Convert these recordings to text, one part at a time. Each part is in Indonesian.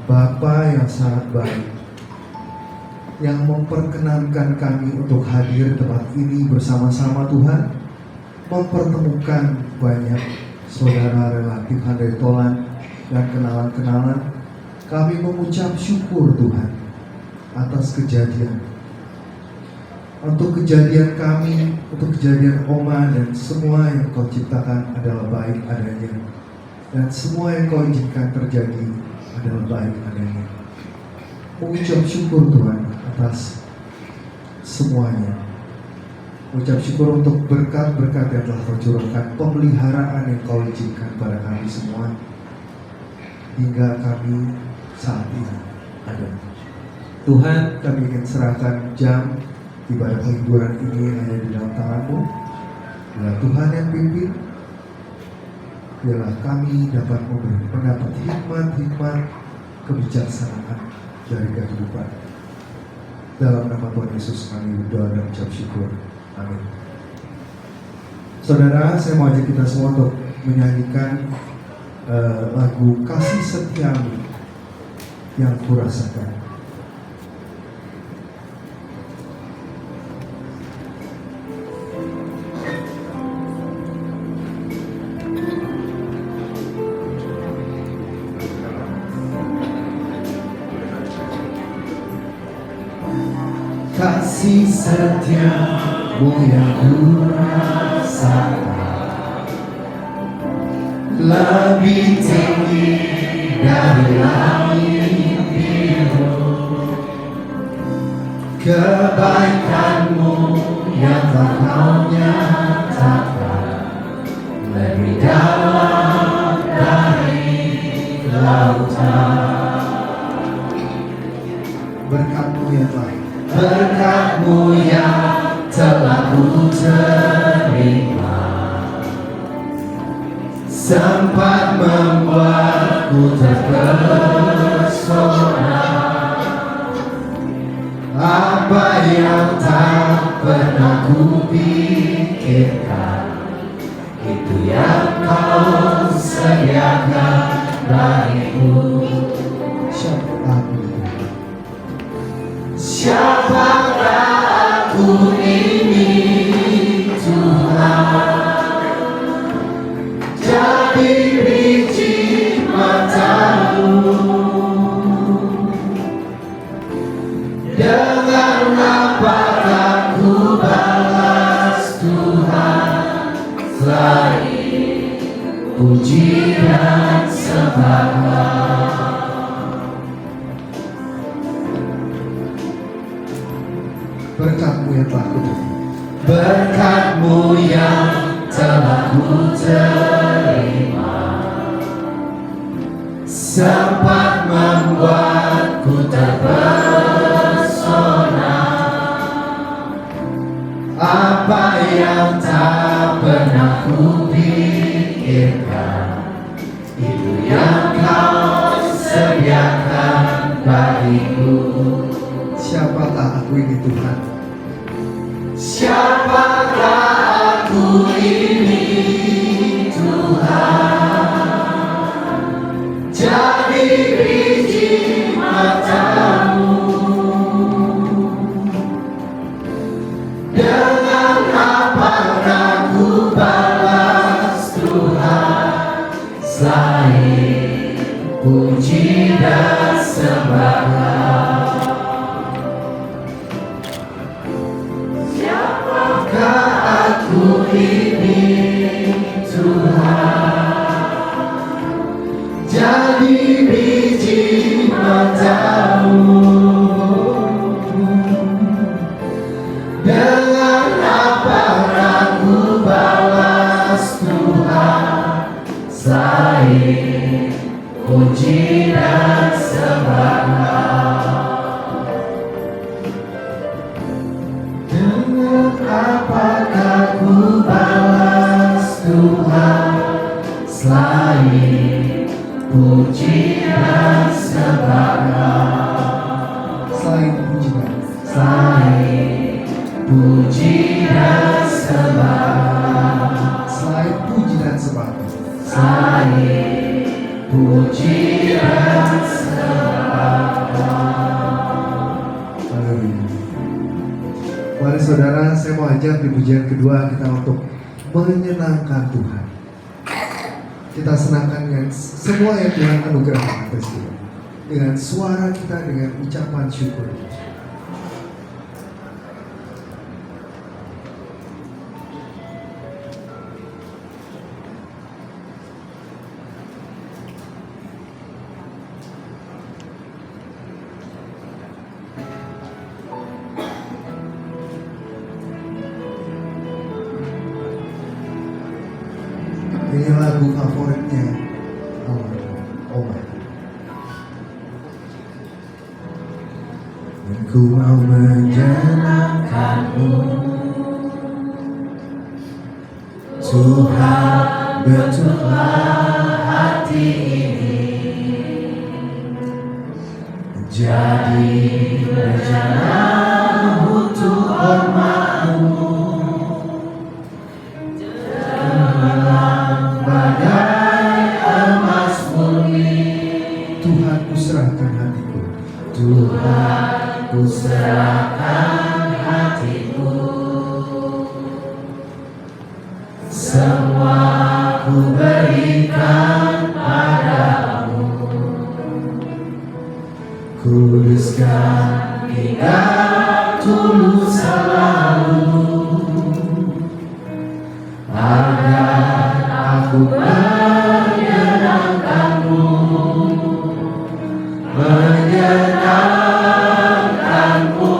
Bapa yang sangat baik, yang memperkenankan kami untuk hadir di tempat ini bersama-sama Tuhan, mempertemukan banyak saudara relatif handai tolan dan kenalan-kenalan. Kami mengucap syukur Tuhan atas kejadian, untuk kejadian kami, untuk kejadian Oma, dan semua yang Kau ciptakan adalah baik adanya, dan semua yang Kau izinkan terjadi adalah baik adanya. Mengucap syukur Tuhan atas semuanya. Mengucap syukur untuk berkat-berkat yang telah Kau curahkan, pemeliharaan yang Kau izinkan pada kami semua hingga kami saat ini ada. Tuhan, kami ingin serahkan jam ibadah penghiburan ini hanya di dalam tangan-Mu. Biarlah Tuhan yang pimpin, biarlah kami dapat mendapat hikmat-hikmat kebijaksanaan dari kehidupan. Dalam nama Tuhan Yesus kami berdoa dan ucap syukur. Amin. Saudara, saya mau ajak kita semua untuk menyanyikan lagu Kasih Setiamu yang Kurasakan. Kasih setiamu yang kurasakan lebih tinggi dari langit biru. Kebaikanmu yang telah Kau nyatakan lebih dalam dari lautan. Berkat-Mu yang baik, berkat-Mu yang telah Ku terima, sempat membuatku terpesona. Apa yang tak pernah ku pikirkan, itu yang Kau sediakan bagiku. Siapakah aku ini Tuhan? Jadi biji mata-Mu. Dengan apakah ku balas Tuhan selain puji dan sembah? Berkat-Mu yang telah Ku terima, berkat-Mu yang telah Ku terima, sempat membuatku terpesona. Apa yang tak pernah ku pikirkan, itu yang Kau sediakan bagiku. Siapakah aku ini Tuhan? Siapakah aku ini Tuhan? Jadi biji mata-Mu. Dengan apakah ku balas Tuhan selain puji dan sembah? Aku ini Tuhan, jadi biji mata-Mu. Dengan apa ku balas Tuhan selain puji dan sembah? Apakah ku balas Tuhan selain puji dan sembah? Selain puji dan sembah. Selain puji dan sembah. Selain puji dan sembah. saudara, saya mau ajak di pujian kedua kita untuk menyenangkan Tuhan. Kita senangkan dengan semua yang Tuhan anugerahkan atas kita. Dengan suara kita, dengan ucapan syukur. Ini lagu favoritnya Oma. Ku mau menyenangkanmu, Tuhan, bentuklah hati ini jadi bejana untuk hormat-Mu. Tuhan, ku serahkan hatiku. Tuhan, ku serahkan hatiku. Semua ku berikan padamu. Kuduskan hingga tulus selalu, agar aku menyenangkanmu. Menyenangkanmu,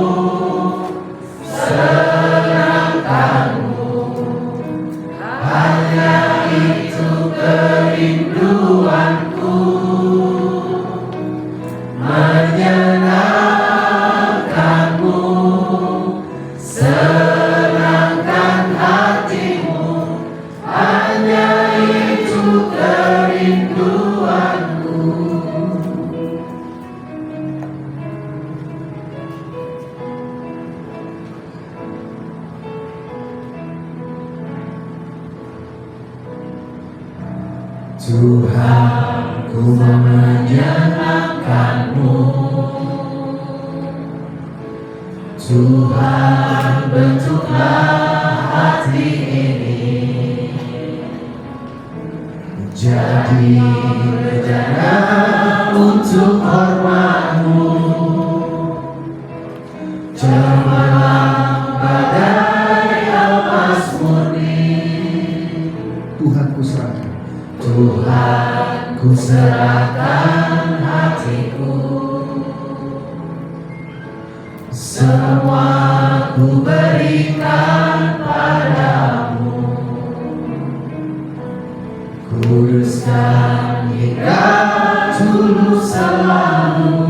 senangkanmu, hanya itu kerinduanku. Menyenangkanmu, senangkan hatimu, hanya itu kerinduanku. Tuhan, ku mau menyenangkanmu. Tuhan, bentuklah hati ini jadi bejana untuk hormat-Mu. Cemerlang badai lepas murni. Tuhan, ku serahkan. Tuhan, ku serahkan hatiku. Semua ku berikan padamu. Kuduskan hingga tulus selalu,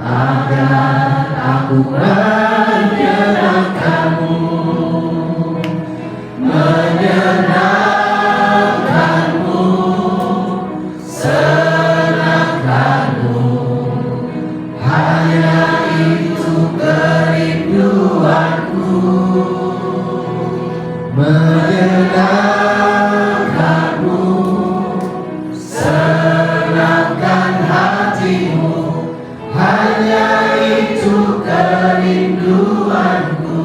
agar aku menyenangkanmu. Menyenangkanmu, senangkanmu, hanya itu kerinduanku. Menyenangkanmu, senangkan hatimu, hanya itu kerinduanku.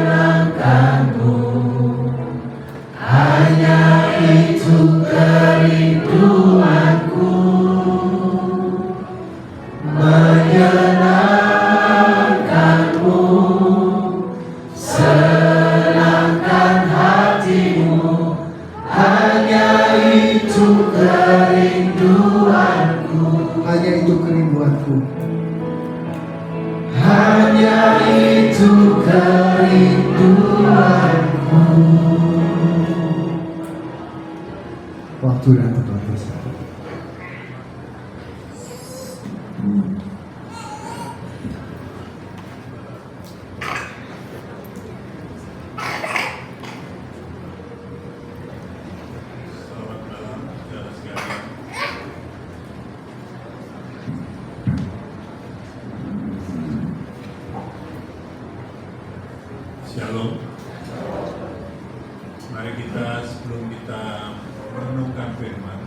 Senangkanmu, hanya itu kerinduanku. Menyenangkanmu, senangkan hatimu, hanya itu kerinduanku. Hanya itu kerinduanku. Hanya itu kerinduanku. Waktu dan tempat bersama. Selamat malam, saudara sekalian. Shalom. Mari kita sebelum kita merenungkan firman,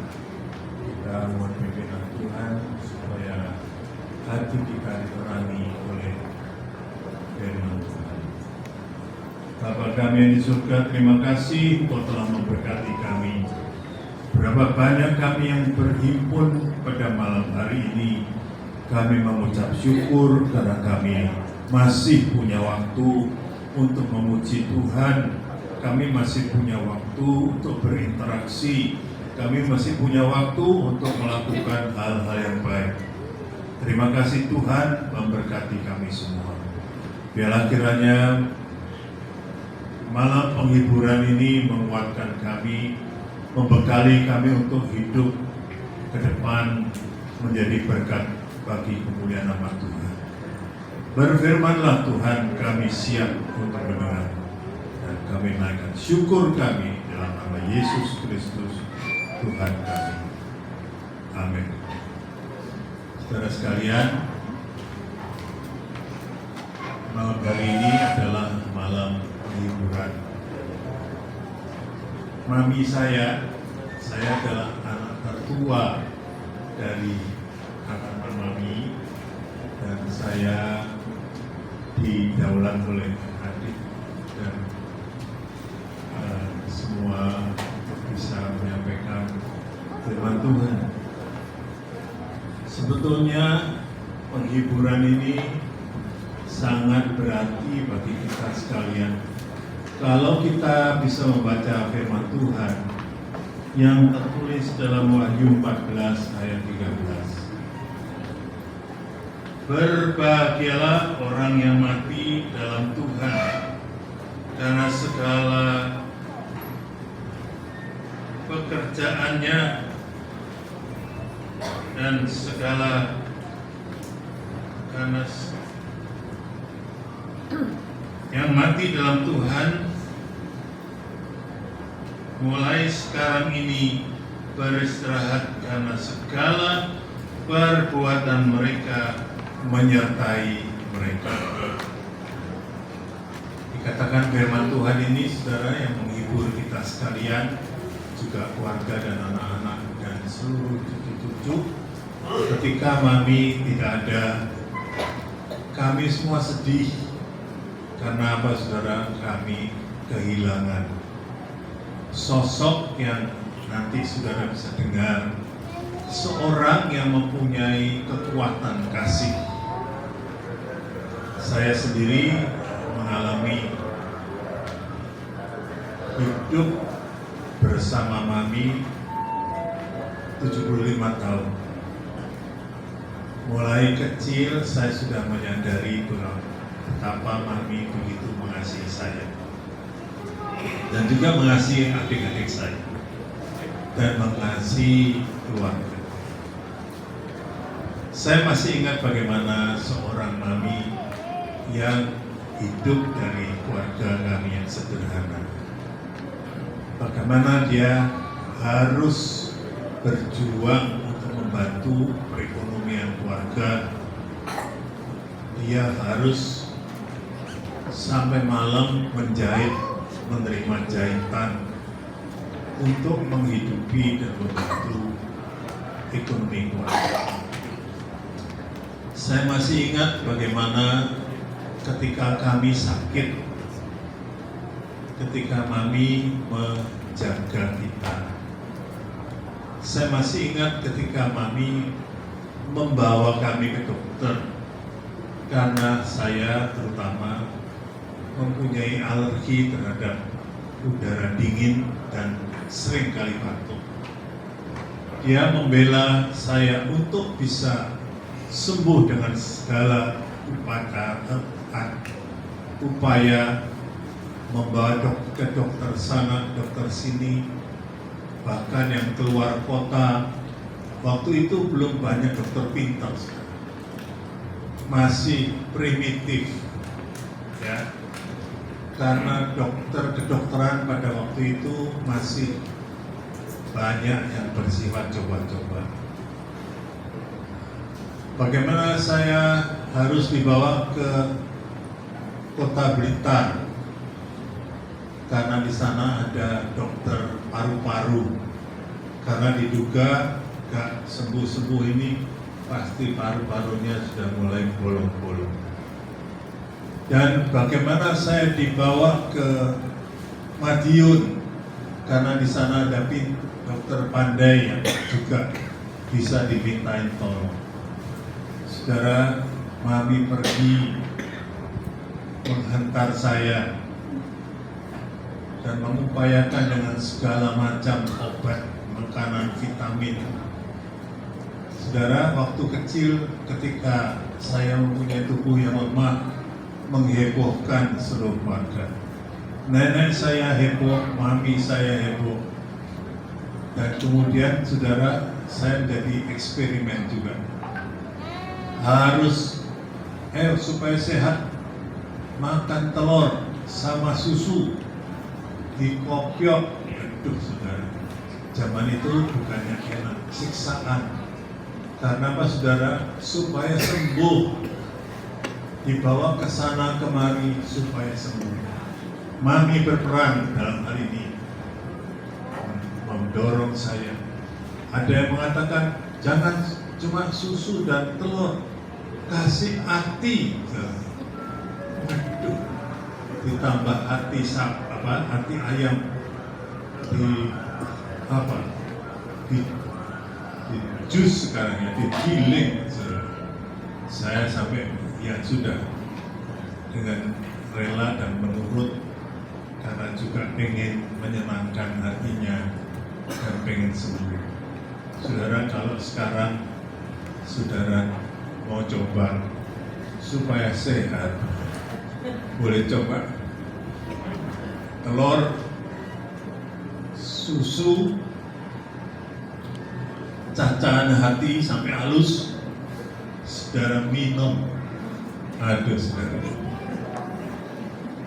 kita mohon pimpinan Tuhan supaya hati kita diterangi oleh firman Tuhan. Bapa kami yang di surga, terima kasih Engkau telah memberkati kami. Berapa banyak kami yang berhimpun pada malam hari ini. Kami mengucap syukur karena kami masih punya waktu untuk memuji Tuhan. Kami masih punya waktu untuk berinteraksi. Kami masih punya waktu untuk melakukan hal-hal yang baik. Terima kasih Tuhan memberkati kami semua. Biarlah kiranya malam penghiburan ini menguatkan kami, membekali kami untuk hidup ke depan menjadi berkat bagi kemuliaan nama Tuhan. Berfirmanlah Tuhan, kami siap untuk mendengar. Dan kami naikkan syukur kami dalam nama Yesus Kristus, Tuhan kami. Amin. Saudara sekalian, malam hari ini adalah malam penghiburan. Mami saya adalah anak tertua dari kakak mami, dan saya didaulat oleh adik dan semua untuk bisa menyampaikan firman Tuhan. Sebetulnya penghiburan ini sangat berarti bagi kita sekalian. Kalau kita bisa membaca firman Tuhan yang tertulis dalam Wahyu 14 ayat 13. Berbahagialah orang yang mati dalam Tuhan, karena segala pekerjaannya dan segala yang mati dalam Tuhan mulai sekarang ini beristirahat, karena segala perbuatan mereka menyertai mereka. Dikatakan firman Tuhan ini, saudara, yang menghibur kita sekalian, juga keluarga dan anak-anak dan seluruh cucu-cucu. Ketika mami tidak ada, kami semua sedih. Karena apa, saudara? Kami kehilangan sosok yang nanti saudara bisa dengar, seorang yang mempunyai kekuatan kasih. Saya sendiri mengalami hidup bersama mami 75 tahun. Mulai kecil saya sudah menyadari betapa mami begitu mengasihi saya dan juga mengasihi adik-adik saya dan mengasihi keluarga. Saya masih ingat bagaimana seorang mami yang hidup dari keluarga kami yang sederhana. Bagaimana dia harus berjuang untuk membantu perekonomian keluarga. Dia harus sampai malam menjahit, menerima jahitan untuk menghidupi dan membantu ekonomi keluarga. Saya masih ingat bagaimana ketika kami sakit, ketika mami menjaga kita. Saya masih ingat ketika mami membawa kami ke dokter, karena saya terutama mempunyai alergi terhadap udara dingin dan seringkali batuk. Dia membela saya untuk bisa sembuh dengan segala upaya membawa ke dokter sana, dokter sini, bahkan yang keluar kota. Waktu itu belum banyak dokter pintar, masih primitif, ya. Karena kedokteran pada waktu itu masih banyak yang bersifat coba-coba. Bagaimana saya harus dibawa ke kota Blitar, karena di sana ada dokter paru-paru karena diduga gak sembuh-sembuh ini pasti paru-parunya sudah mulai bolong-bolong. Dan bagaimana saya dibawa ke Madiun, karena di sana ada dokter pandai yang juga bisa dimintain tolong. Saudara, Mami pergi menghantar saya dan mengupayakan dengan segala macam obat, makanan, vitamin. Saudara, waktu kecil ketika saya mempunyai tubuh yang lemah, menghebohkan seluruh keluarga. Nenek saya heboh, mami saya heboh. Dan kemudian saudara, saya menjadi eksperimen juga. Harus, supaya sehat, makan telur sama susu dikopiok. Aduh saudara, zaman itu bukannya enak, siksaan. Karena apa saudara? Supaya sembuh, dibawa ke sana kemari supaya sembuh. Mami berperan dalam hal ini, mendorong saya. Ada yang mengatakan jangan cuma susu dan telur, kasih hati. Waduh, ditambah hati hati ayam di jus sekarang ya, digiling. Saya sampai ya sudah dengan rela dan menurut, karena juga pengen menyenangkan hatinya dan pengen sembuh. Saudara, kalau sekarang saudara mau coba supaya sehat, boleh coba telur, susu, cacahan hati sampai halus, saudara minum. Aduh saudara,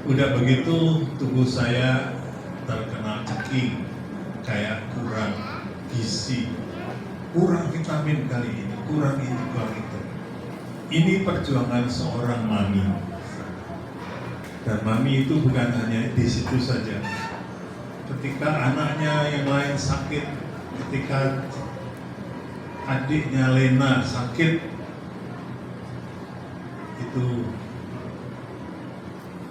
udah begitu tubuh saya terkena ceking, kayak kurang gizi, kurang vitamin kali ini, kurang ini, kurang itu. Ini perjuangan seorang mami. Dan mami itu bukan hanya di situ saja. Ketika anaknya yang lain sakit, ketika adiknya Lena sakit, itu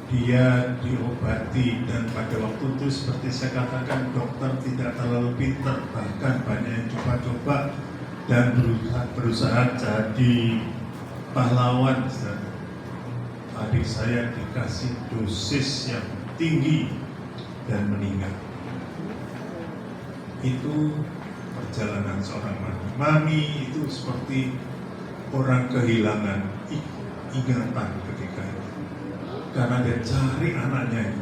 dia diobati, dan pada waktu itu seperti saya katakan, dokter tidak terlalu pintar, bahkan banyak yang coba-coba dan berusaha jadi pahlawan. Adik saya dikasih dosis yang tinggi dan meninggal. Itu perjalanan seorang mami. Mami itu seperti orang kehilangan ingatan ketika itu, karena dia cari anaknya.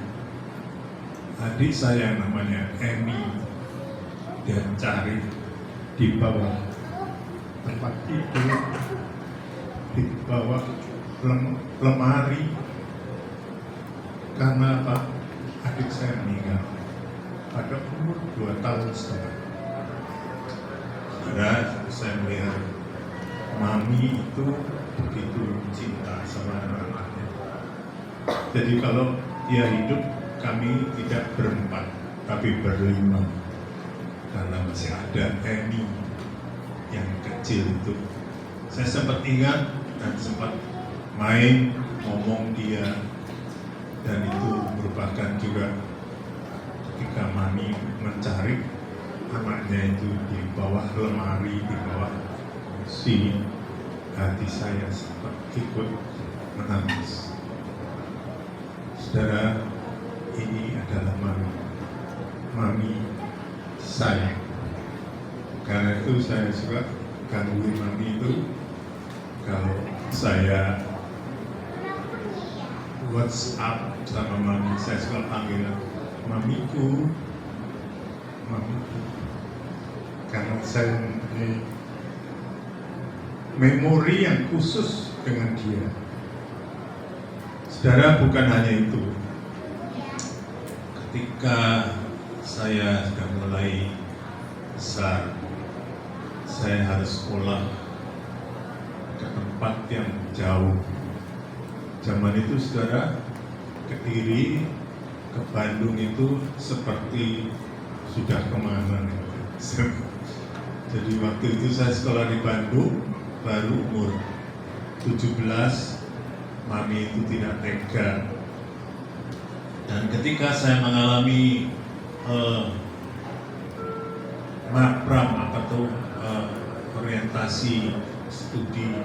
Adik saya namanya Emi, dia cari di bawah tempat tidur, di bawah lemari. Karena apa? Adik saya meninggal pada umur 2 tahun setengah. Saya melihat mami itu begitu cinta sama anak-anaknya. Jadi kalau dia hidup, kami tidak berempat, tapi berlima. Karena masih ada Emi yang kecil itu. Saya sempat ingat dan sempat main, ngomong dia. Dan itu merupakan juga ketika mami mencari anaknya itu di bawah lemari, di bawah kursi, hati saya sempat ikut menangis. Saudara, ini adalah mami saya. Karena itu saya suka gangguin mami itu. Kalau saya WhatsApp sama mami, saya suka panggil mamiku. Karena saya mempunyai memori yang khusus dengan dia. Saudara, bukan hanya itu. Ketika saya sudah mulai besar, saya harus sekolah ke tempat yang jauh. Zaman itu saudara, Kediri ke Bandung itu seperti sudah kemana nih. Jadi waktu itu saya sekolah di Bandung, baru umur 17, mami itu tidak tega. Dan ketika saya mengalami mapram atau orientasi studi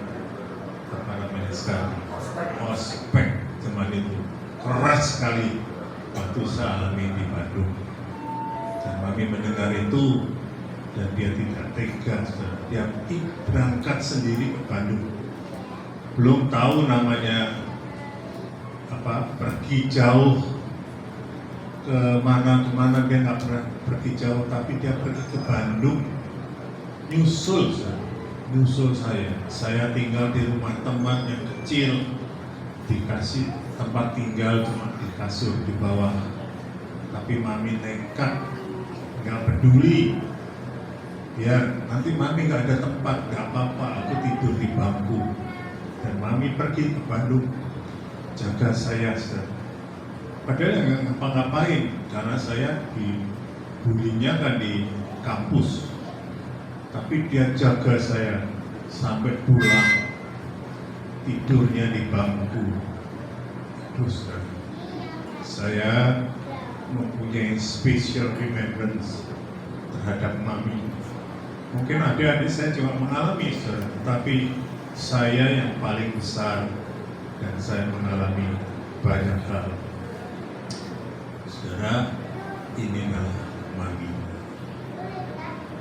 apa namanya sekarang, ospek zaman itu keras sekali waktu saya alami di Bandung. Dan mami mendengar itu dan dia tidak tega, dia berangkat sendiri ke Bandung. Belum tahu namanya apa, pergi jauh kemana dia nggak pernah pergi jauh, tapi dia pergi ke Bandung, nyusul saya. Saya tinggal di rumah teman yang kecil, dikasih tempat tinggal cuma di kasur di bawah. Tapi mami nekat, nggak peduli. Ya nanti mami nggak ada tempat, nggak apa-apa, aku tidur di bangku. Dan mami pergi ke Bandung, jaga saya. Padahal nggak ngapa-ngapain, karena saya dibulinya kan di kampus. Tapi dia jaga saya sampai pulang, tidurnya di bangku. Terus saya mempunyai special remembrance terhadap mami. Mungkin adik-adik saya juga mengalami, tapi saya yang paling besar dan saya mengalami banyak hal. Saudara, inilah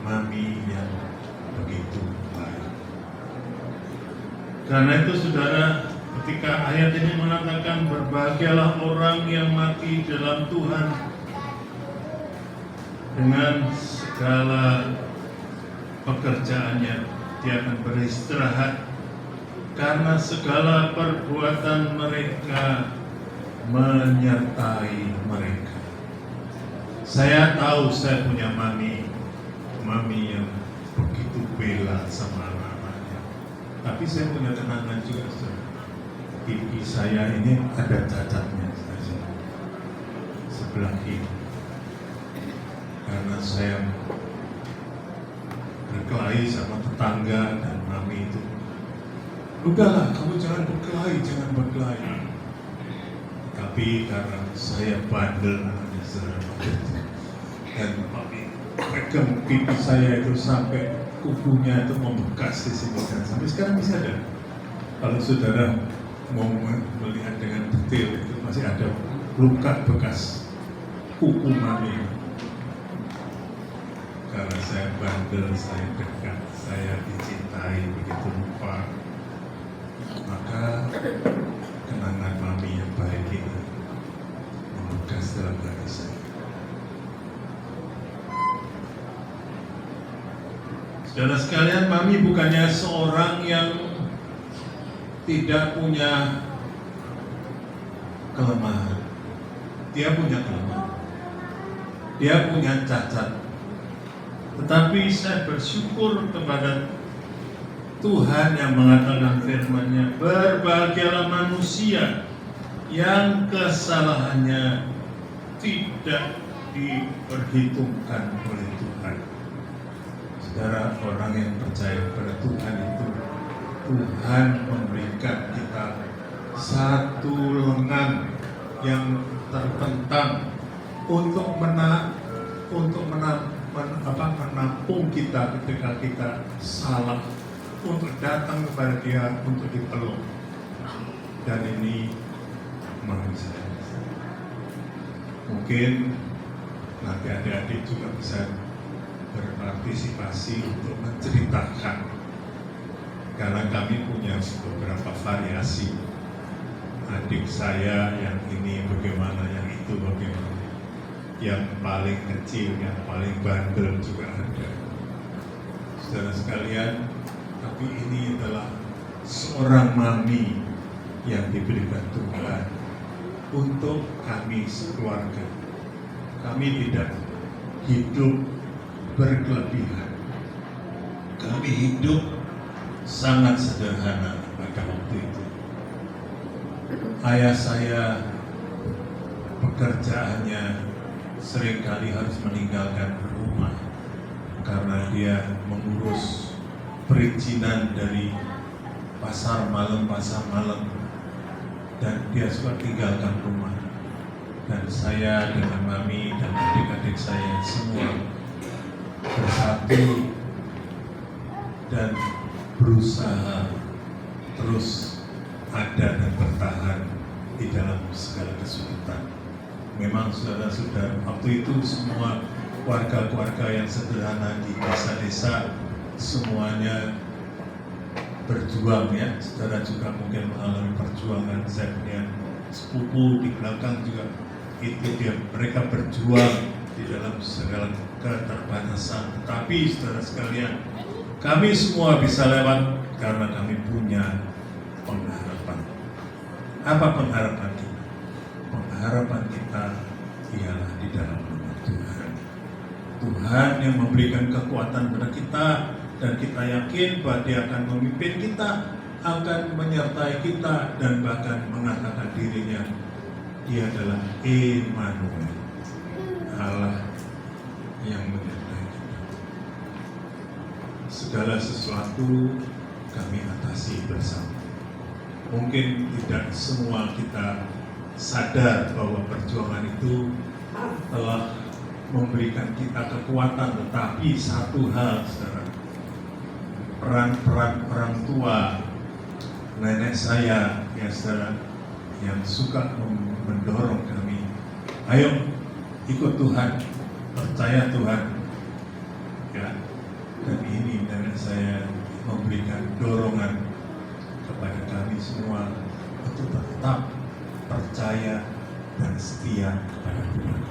mami yang begitu baik. Karena itu saudara, ketika ayat ini mengatakan berbahagialah orang yang mati dalam Tuhan dengan segala pekerjaannya, dia akan beristirahat karena segala perbuatan mereka menyertai mereka. Saya tahu saya punya mami yang begitu bela sama anak-anaknya. Tapi saya punya kenangan juga, pipi saya ini ada cacatnya saja sebelah kiri. Karena saya berkelahi sama tetangga dan mami itu, udahlah kamu jangan berkelahi. Tapi karena saya bandel dan mami pegang pipi saya itu sampai kukunya itu membekas di sini, dan sampai sekarang bisa ada. Kalau saudara mau melihat dengan detail itu masih ada luka bekas kuku mami. Karena saya bandel, saya dekat, saya dicintai begitu rupa, maka kenangan mami yang baik ini membekas dalam hati saya. Saudara sekalian, mami bukannya seorang yang tidak punya kelemahan. Dia punya kelemahan, dia punya cacat. Tetapi saya bersyukur kepada Tuhan yang mengatakan firman-Nya, berbahagialah manusia yang kesalahannya tidak diperhitungkan oleh Tuhan. Saudara, orang yang percaya pada Tuhan itu, Tuhan memberikan kita satu lengan yang tertentang untuk menampung kita ketika kita salah, untuk datang kepada Dia untuk dipeluk. Dan ini manusia. Mungkin nanti adik-adik juga bisa berpartisipasi untuk menceritakan, karena kami punya beberapa variasi. Adik saya yang ini bagaimana, yang itu bagaimana, yang paling kecil, yang paling bandel juga ada. Saudara sekalian, tapi ini adalah seorang mami yang diberikan Tuhan untuk kami sekeluarga. Kami tidak hidup berkelebihan. Kami hidup sangat sederhana pada waktu itu. Ayah saya pekerjaannya seringkali harus meninggalkan rumah karena dia mengurus perizinan dari pasar malam, dan dia suka tinggalkan rumah. Dan saya dengan mami dan adik-adik saya semua bersatu dan berusaha terus ada dan bertahan di dalam segala kesulitan. Memang saudara-saudara, waktu itu semua warga-warga yang sederhana di desa-desa semuanya berjuang ya. Saudara juga mungkin mengalami perjuangan. Saya punya sepupu di belakang juga mereka berjuang di dalam segala keterbatasan. Tetapi saudara sekalian, kami semua bisa lewat karena kami punya pengharapan. Apa pengharapan kita? Pengharapan kita ialah di dalam nama Tuhan. Tuhan yang memberikan kekuatan pada kita, dan kita yakin bahwa Dia akan memimpin kita, akan menyertai kita, dan bahkan mengatakan dirinya, Dia adalah Immanuel, Allah yang menyertai kita. Segala sesuatu kami atasi bersama. Mungkin tidak semua kita sadar bahwa perjuangan itu telah memberikan kita kekuatan, tetapi satu hal, saudara, peran orang tua, nenek saya, ya saudara, yang suka mendorong kami, ayo ikut Tuhan, percaya Tuhan, ya. Dan ini nenek saya memberikan dorongan kepada kami semua untuk tetap percaya dan setia kepada Tuhan.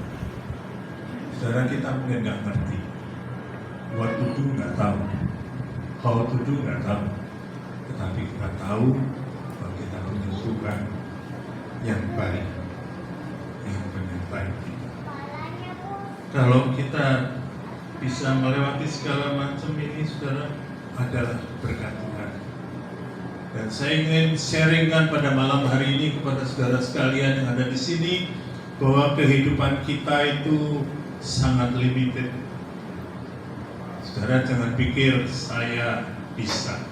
Saudara, kita mungkin nggak ngerti, what to do nggak tahu, how to do nggak tahu, tetapi kita tahu bahwa kita punya Tuhan yang baik, yang menyertai kita. Kalau kita bisa melewati segala macam ini, saudara, adalah berkat Tuhan. Dan saya ingin sharingkan pada malam hari ini kepada saudara sekalian yang ada di sini, bahwa kehidupan kita itu sangat limited. Saudara jangan pikir saya bisa,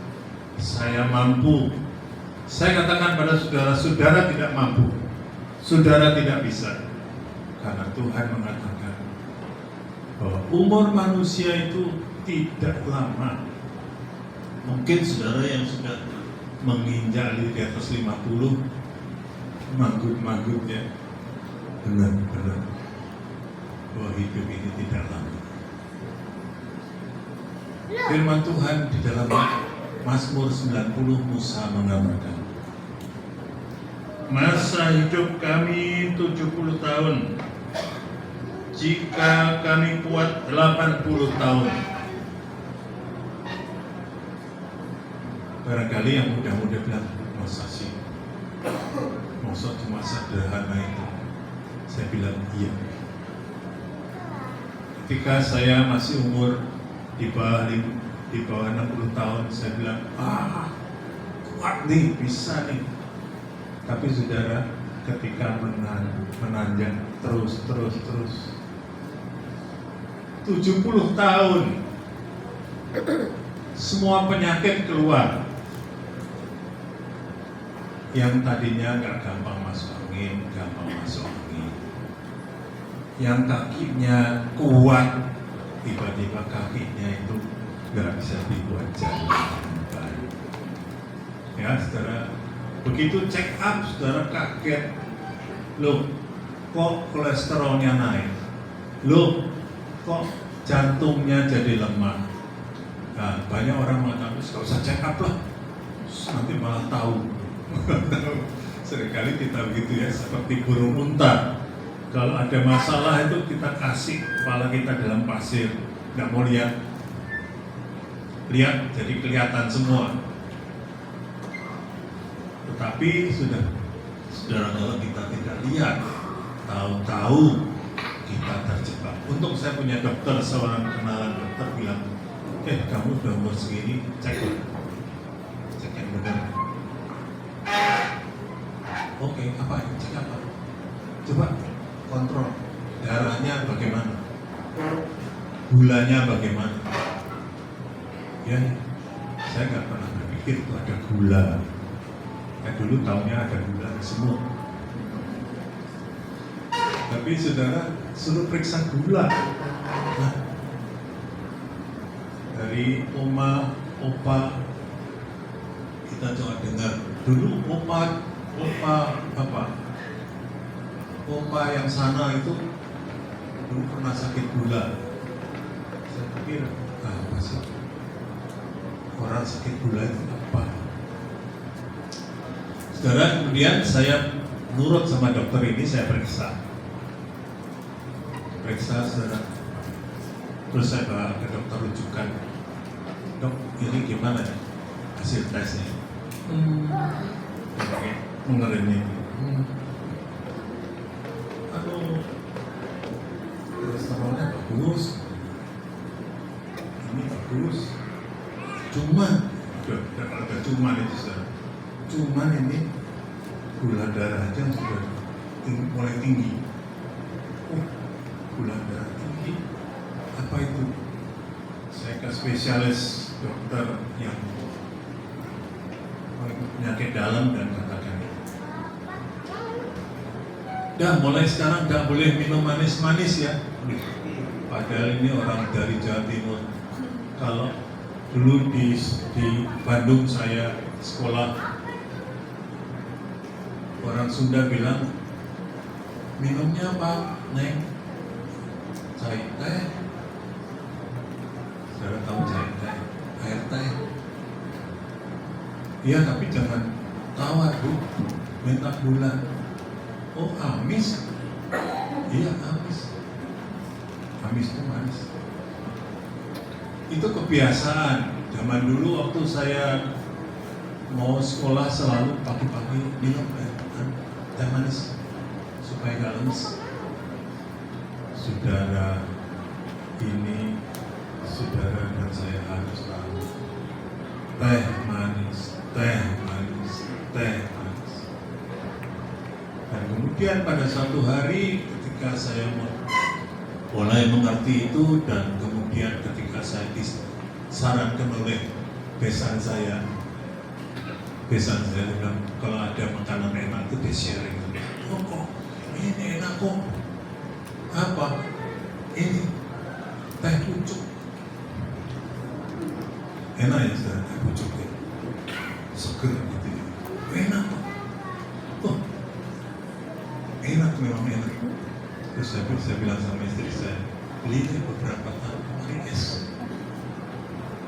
saya mampu. Saya katakan pada saudara, saudara tidak mampu, saudara tidak bisa. Karena Tuhan mengatakan bahwa umur manusia itu tidak lama. Mungkin saudara yang sudah menginjak di atas 50, manggut-manggut ya, benar-benar bahwa hidup ini tidak lama. Firman Tuhan di dalam Mazmur 90, Musa mengatakan, masa hidup kami 70 tahun, jika kami kuat 80 tahun. Barangkali yang muda-muda bilang, masa sih, masa cuma sederhana itu. Saya bilang iya. Ketika saya masih umur di bawah 60 tahun, saya bilang, kuat nih, bisa nih. Tapi saudara, ketika menanjak terus 70 tahun, semua penyakit keluar. Yang tadinya gak gampang masuk angin, yang kakinya kuat, tiba-tiba kakinya itu gak bisa dibuat jalan. Ya saudara, begitu check up, saudara kaget, loh kok kolesterolnya naik, loh kok jantungnya jadi lemah. Nah, banyak orang mengatakan, gak usah check up lah, nanti malah tahu. Seringkali kita begitu ya, seperti burung unta. Kalau ada masalah itu kita kasih kepala kita dalam pasir, nggak mau lihat, jadi kelihatan semua. Tetapi saudara, kalau kita tidak lihat, tahu-tahu kita terjebak. Untung saya punya dokter, seorang kenalan dokter bilang, kamu sudah umur segini, cek yang benar. Oke, apa? Cek apa? Coba kontrol darahnya bagaimana. gulanya bagaimana? Ya, saya nggak pernah berpikir itu ada gula. Dulu tahunya ada gula semua. Tapi saudara suruh periksa gula. Nah, dari oma, opa, kita coba dengar. Dulu opa yang sana itu dulu pernah sakit gula. Saya pikir, apa sih? Orang sakit gula itu apa? Saudara, kemudian saya nurut sama dokter ini, saya periksa, saudara. Terus saya bawa ke dokter rujukan, dok, ini gimana ya hasil tesnya? Mengerin ini. Aduh, kolesterolnya bagus, ini bagus. Cuman itu saudara. Cuman ini gula darah aja sudah mulai tinggi. Gula darah tinggi, apa itu? Saya ke spesialis dokter yang penyakit dalam dan katakan, dah mulai sekarang nggak boleh minum manis-manis ya. Padahal ini orang dari Jawa Timur. Kalau dulu di Bandung saya sekolah, orang Sunda bilang, minumnya apa, Neng? Cai teh. Saudara tahu cai teh? Air teh. Iya, tapi jangan tawar, Bu. Minta gula. Oh, amis? Iya, amis. Amis itu manis. Itu kebiasaan. Zaman dulu waktu saya mau sekolah selalu pagi-pagi minum teh manis supaya nggak lemes. Saudara, ini saudara dan saya harus tahu, teh manis, teh manis, teh manis. Dan kemudian pada suatu hari ketika saya mulai mengerti itu, dan kemudian ketika saya disarankan oleh besan saya bilang, kalau ada makanan enak itu di-sharing. Oh kok, ini enak kok. Apa? Ini teh pucuk. Enak ya saudara, teh pucuk ya. Seger gitu ya. Enak kok. Oh, enak, memang enak. Terus saya bilang sama istri saya, beli beberapa hari es.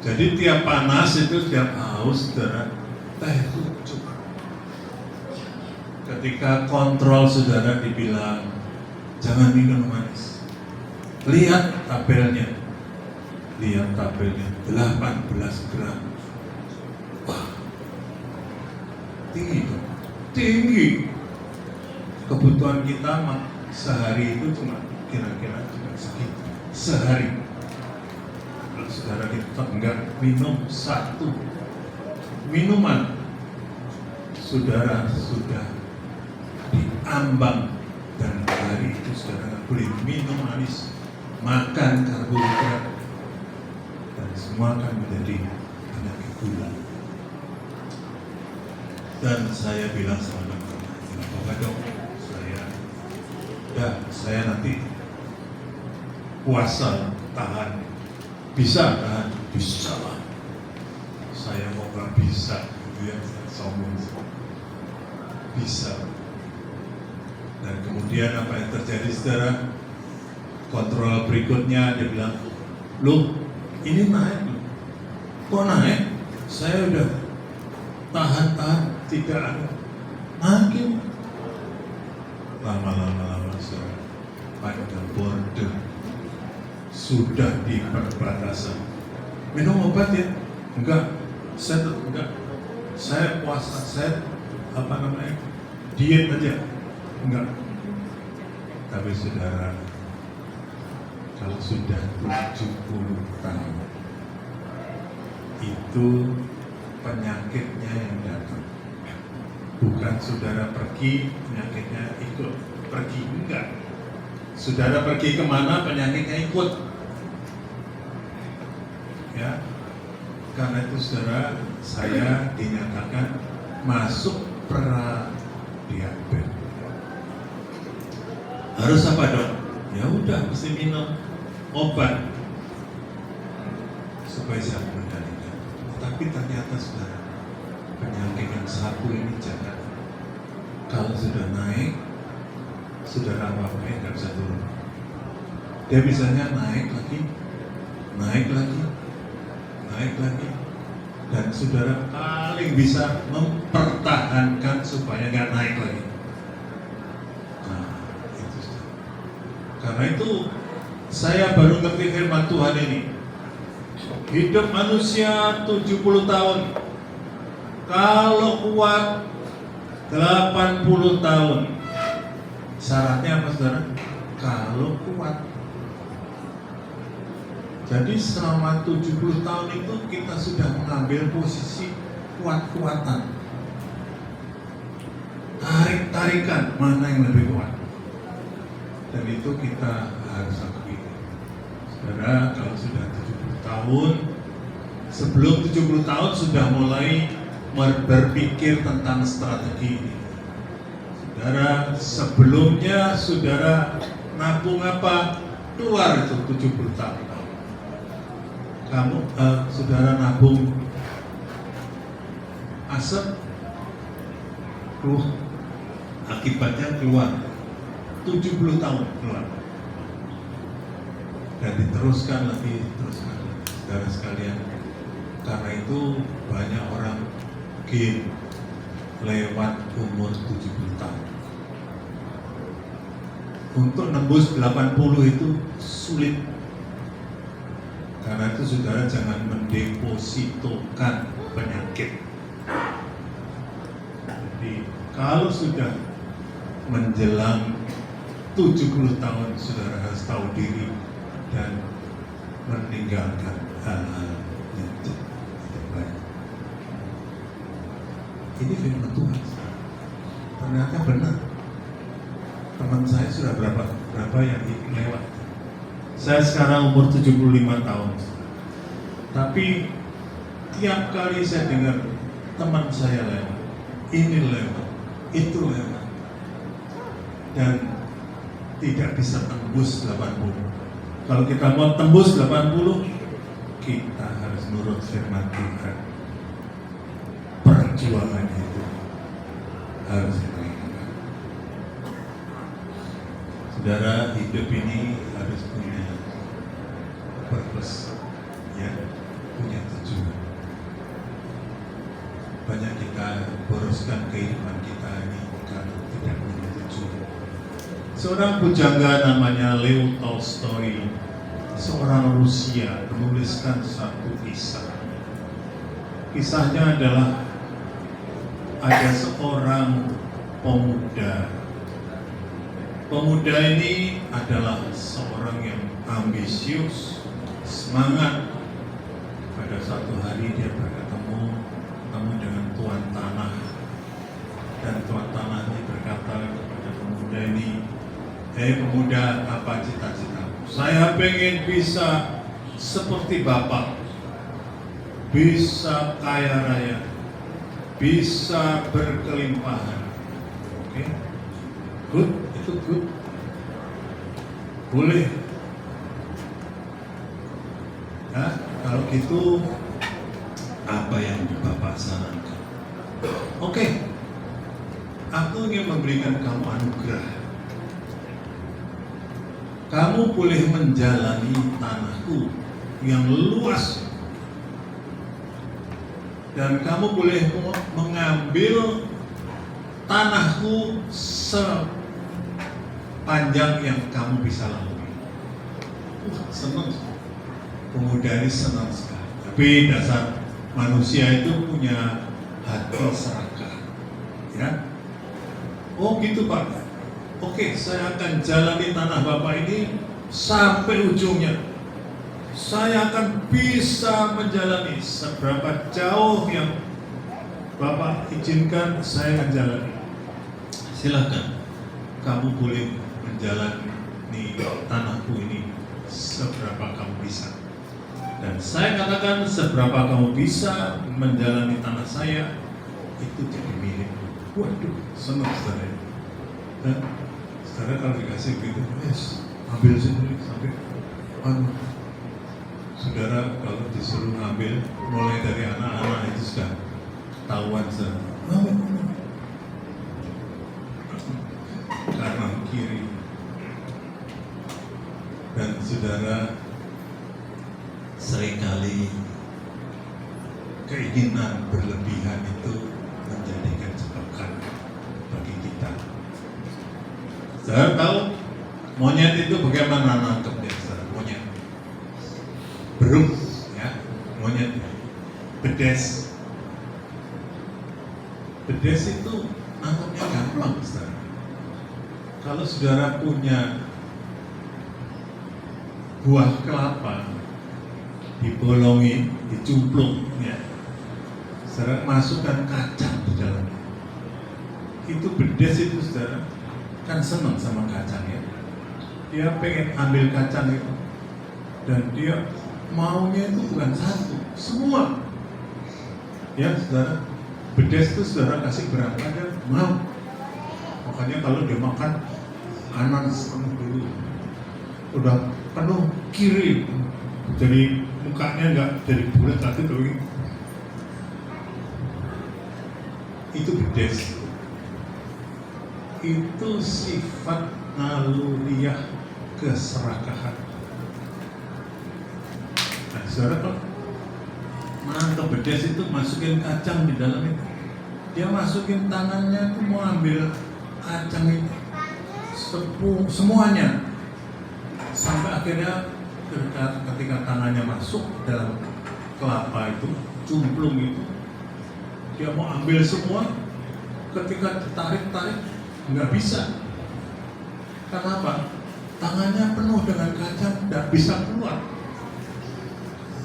Jadi tiap panas itu, tiap haus, saudara, teh pucuk. Ketika kontrol saudara dibilang jangan minum manis, lihat tabelnya 18 gram. Wah, tinggi dong, tinggi. Kebutuhan kita sehari itu cuma kira-kira segitu sehari. Kalau saudara kita enggak minum satu minuman, saudara sudah diambang, dan hari itu saudara nggak boleh minum manis, makan karbohidrat, dan semua akan menjadi penyakit gula. Dan saya bilang sama dokter, tidak apa-apa dok, saya nanti puasa tahan, bisa tahan, bisa lah. Saya mau nggak bisa, itu yang saya sombong, bisa. Dan kemudian apa yang terjadi saudara? Kontrol berikutnya dia bilang, loh ini naik loh. Kok naik? Saya udah tahan tidak ada, makin lama saudara, pada border sudah di perbatasan. Minum obat ya? Enggak, saya puasa, saya diet aja. Enggak. Tapi saudara, kalau sudah 70 tahun, itu penyakitnya yang datang. Bukan saudara pergi, penyakitnya ikut pergi, enggak. Saudara pergi kemana, penyakitnya ikut. Ya, karena itu saudara, saya dinyatakan masuk pradiabetes. Harus apa dok? Ya udah, mesti minum obat supaya saya mengendalikan. Tapi ternyata saudara, penyakit yang satu ini jangan. Kalau sudah naik, saudara apa-apain nggak bisa turun. Dia bisanya naik lagi, naik lagi, naik lagi, dan saudara paling bisa mempertahankan supaya nggak naik lagi. Nah, itu saudara. Karena itu saya baru ngerti firman Tuhan ini. Hidup manusia 70 tahun. Kalau kuat 80 tahun. Syaratnya apa saudara? Kalau kuat. Jadi selama 70 tahun itu kita sudah mengambil posisi kuat-kuatan. Tarik-tarikan mana yang lebih kuat. Dan itu kita harus akui. Saudara, kalau sudah 70 tahun, sebelum 70 tahun sudah mulai berpikir tentang strategi ini. Saudara, sebelumnya saudara nabung apa? Keluar itu 70 tahun. Kamu, saudara nabung asap, akibatnya keluar 70 tahun keluar. Dan diteruskan lagi, saudara sekalian. Karena itu banyak orang game lewat umur 70 tahun. Untuk nembus 80 itu sulit. Karena itu saudara jangan mendepositokan penyakit. Jadi kalau sudah menjelang 70 tahun saudara harus tahu diri dan meninggalkan hal-hal yang tidak baik. Ini firman Tuhan. Ternyata benar. Teman saya sudah berapa yang lewat. Saya sekarang umur 75 tahun. Tapi tiap kali saya dengar teman saya lewat, ini lewat, itu lewat, dan tidak bisa tembus 80. Kalau kita mau tembus 80, kita harus nurut firman Tuhan. Perjuangan itu harus dilakukan. Saudara, hidup ini harus punya purpose, ya, punya tujuan. Banyak kita boroskan kehidupan kita ini karena tidak punya tujuan. Seorang pujangga namanya Leo Tolstoy, seorang Rusia, menuliskan satu kisah. Kisahnya adalah ada seorang pemuda. Pemuda ini adalah seorang yang ambisius, semangat. Pada suatu hari dia bertemu dengan tuan tanah, dan tuan tanah ini berkata kepada pemuda ini, "Hei pemuda, apa cita-citamu?" "Saya pengen bisa seperti bapak, bisa kaya raya, bisa berkelimpahan." Oke, good, itu good, boleh. Ya, kalau gitu apa yang Bapak sarankan? Oke, aku ingin memberikan kamu anugerah. Kamu boleh menjalani tanahku yang luas, dan kamu boleh mengambil tanahku sepanjang yang kamu bisa lalui. Senang. Pemuda ini senang sekali. Tapi dasar manusia itu punya hati serakah, ya. Oh gitu Pak. Oke, saya akan jalani tanah Bapak ini sampai ujungnya. Saya akan bisa menjalani seberapa jauh yang Bapak izinkan, saya akan jalani. Silakan, kamu boleh menjalani tanahku ini seberapa kamu bisa. Dan saya katakan seberapa kamu bisa menjalani tanah saya, itu jadi milikmu. Waduh, senang saudara. Dan saudara kalau dikasih gitu, yes, ambil sendiri sampai saudara kalau disuruh ngambil mulai dari anak-anak itu sudah ketahuan kanan kiri. Dan saudara, seringkali keinginan berlebihan itu menjadikan jebakan bagi kita. Saudara tahu monyet itu bagaimana nangkepnya? Monyet berung, ya, monyet bedes. Bedes itu nangkepnya gampang, saudara. Kalau saudara punya buah kelapa, dibolongin, dicumplung, ya, saudara masukkan kacang di dalamnya. Itu bedes itu, saudara, kan senang sama kacang, ya. Dia pengen ambil kacang itu, dan dia maunya itu bukan satu, semua. Ya, saudara, bedes itu saudara kasih berapa dia mau. Makanya kalau dia makan kanan setengah dulu, udah penuh kiri, jadi mukanya nggak jadi bulat lagi tuh. Itu bedes. Itu sifat naluriah keserakahan. Nah, saudara kalau menangkap bedes itu masukin kacang di dalam itu, dia masukin tangannya itu mau ambil kacang itu semuanya, sampai akhirnya ketika tangannya masuk dalam kelapa itu, cumplung itu, dia mau ambil semua. Ketika ditarik-tarik nggak bisa. Kenapa? Tangannya penuh dengan kacang, nggak bisa keluar.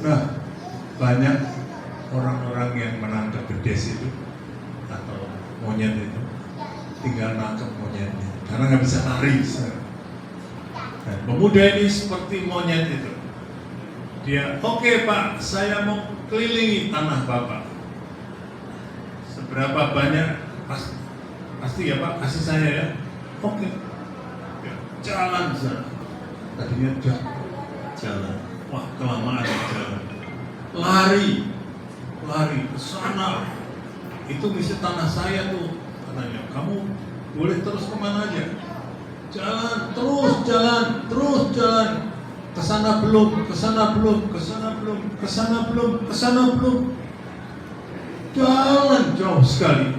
Nah, banyak orang-orang yang menangkap bedes itu atau monyet itu tinggal nangkep monyetnya karena nggak bisa lari. Dan pemuda ini seperti monyet itu. Dia, oke, Pak, saya mau kelilingi tanah Bapak. Seberapa banyak? Pasti ya Pak, kasih saya ya. Oke. Ya, jalan sana. Tadinya jalan. Wah, kelamaan jalan. Lari ke sana. Itu misi tanah saya tuh, katanya. Kamu boleh terus kemana aja. Jalan, terus jalan. Kesana belum. Jalan jauh sekali.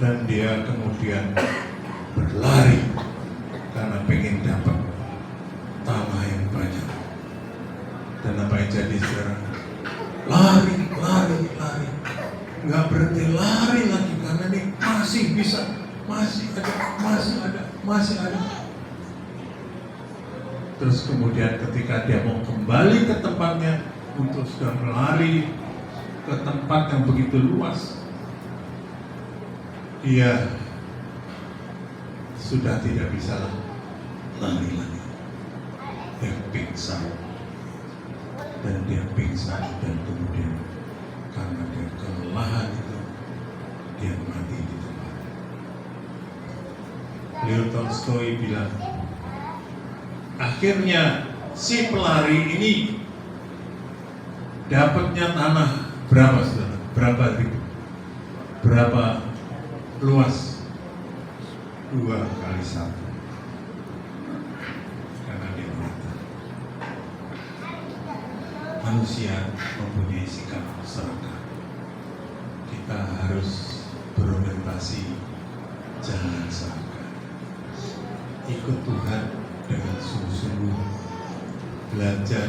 Dan dia kemudian berlari karena pengen dapat tanah yang banyak. Dan apa yang jadi sekarang? Lari. Nggak berhenti lari lagi karena ini masih bisa, masih ada. Terus kemudian ketika dia mau kembali ke tempatnya untuk sudah berlari ke tempat yang begitu luas, dia sudah tidak bisa lari lagi. Dia pingsan. Dan kemudian karena dia kelelahan itu, dia mati di tempat. Leo Tolstoy bilang, akhirnya si pelari ini dapatnya tanah berapa, saudara? Berapa ribu? Berapa luas? 2 kali 1. Karena dia mati. Manusia mempunyai sikap serakah. Kita harus berorientasi jangan serakah. Ikut Tuhan dengan sungguh-sungguh, belajar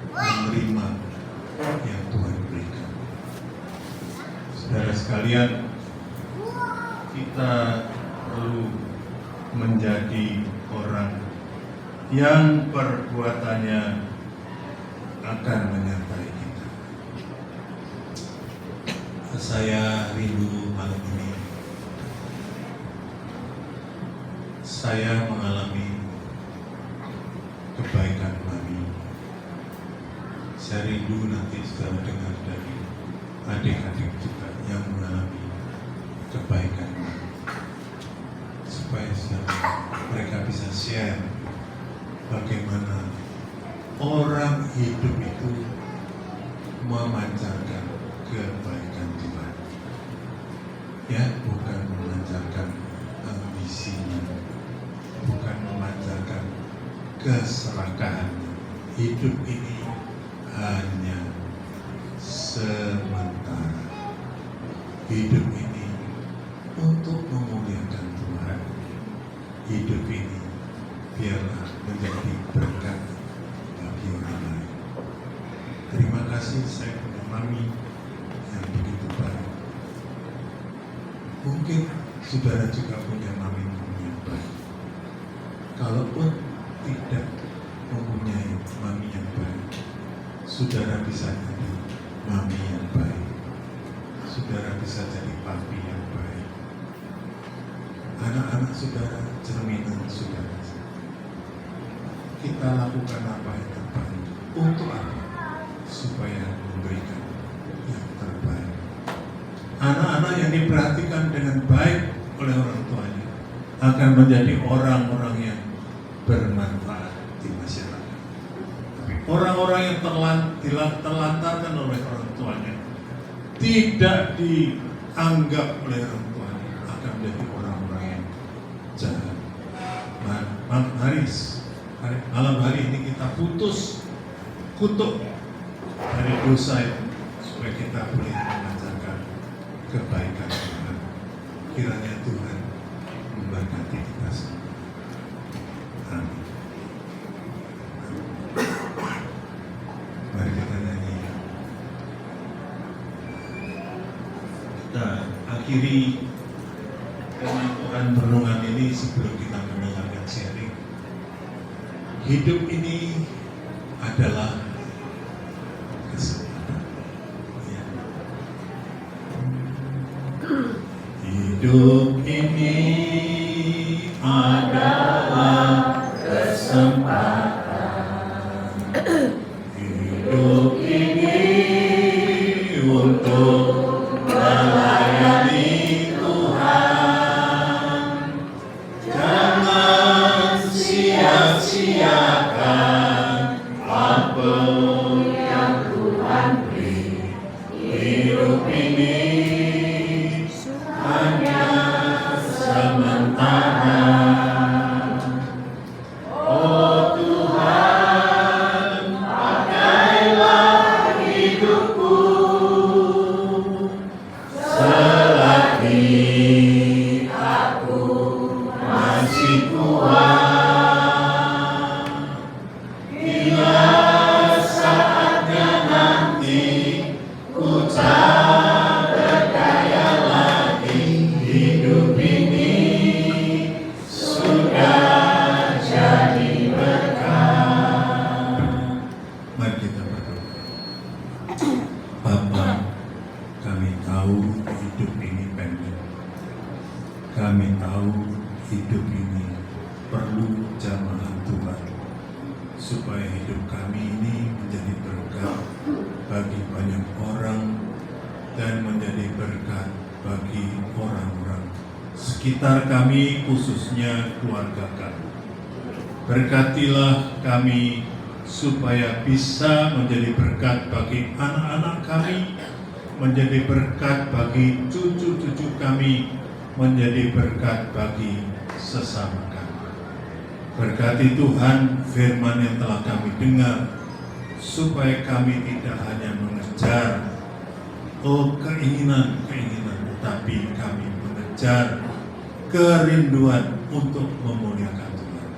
menerima yang Tuhan berikan. Saudara sekalian, kita perlu menjadi orang yang perbuatannya akan menyertai kita. Saya rindu malam ini. Saya mengalami kebaikan Mami Saya rindu nanti saudara dengar dari adik-adik juga yang mengalami kebaikan, supaya mereka bisa share bagaimana orang hidup itu memancarkan kebaikan Tuhan. Ya, bukan memancarkan ambisinya, bukan memancarkan keserakahan. Hidup ini hanya sementara. Hidup ini untuk memuliakan Tuhan. Hidup ini biarlah menjadi berkat bagi orang lain. Terima kasih, saya punya mami yang begitu baik. Mungkin saudara juga punya mami yang baik. Kalaupun tidak mempunyai mami yang baik, saudara bisa jadi mami yang baik. Saudara bisa jadi papi yang baik. Anak-anak saudara cerminan saudara. Kita lakukan apa yang terbaik. Untuk apa? Supaya memberikan yang terbaik. Anak-anak yang diperhatikan dengan baik oleh orang tuanya akan menjadi orang-orang yang bermanfaat di masyarakat. Tapi orang-orang yang terlantarkan oleh orang tuanya, tidak dianggap oleh orang tuanya, akan menjadi orang-orang yang jahat. Malam hari ini kita putus kutuk dari dosa itu, supaya kita boleh memancarkan kebaikan Tuhan. Kiranya Tuhan memberkati kita semua. Amin. Mari kita nyanyi. Kita akhiri firman Tuhan renungan ini sebelum kita mendengarkan sharing. Hidup ini adalah kesempatan. Ya. Hidup ini adalah kesempatan. Hidup ini untuk melayani Tuhan. Jangan sia-siakan apa yang Tuhan beri. Hidup ini hanya sementara. Oh Tuhan, pakailah hidupku selagi aku masih kuat. Bila saatnya nanti ku tak berdaya lagi, hidup ini sudah jadi berkah. Mari kita berdoa. Bapa, kami tahu hidup ini pendek. Kami tahu hidup ini perlu jamaah Tuhan, supaya hidup kami ini menjadi berkat bagi banyak orang dan menjadi berkat bagi orang-orang sekitar kami, khususnya keluarga kami. Berkatilah kami supaya bisa menjadi berkat bagi anak-anak kami, menjadi berkat bagi cucu-cucu kami, menjadi berkat bagi sesama kami. Berkati Tuhan firman yang telah kami dengar, supaya kami tidak hanya mengejar keinginan-keinginan, tetapi kami mengejar kerinduan untuk memuliakan Tuhan.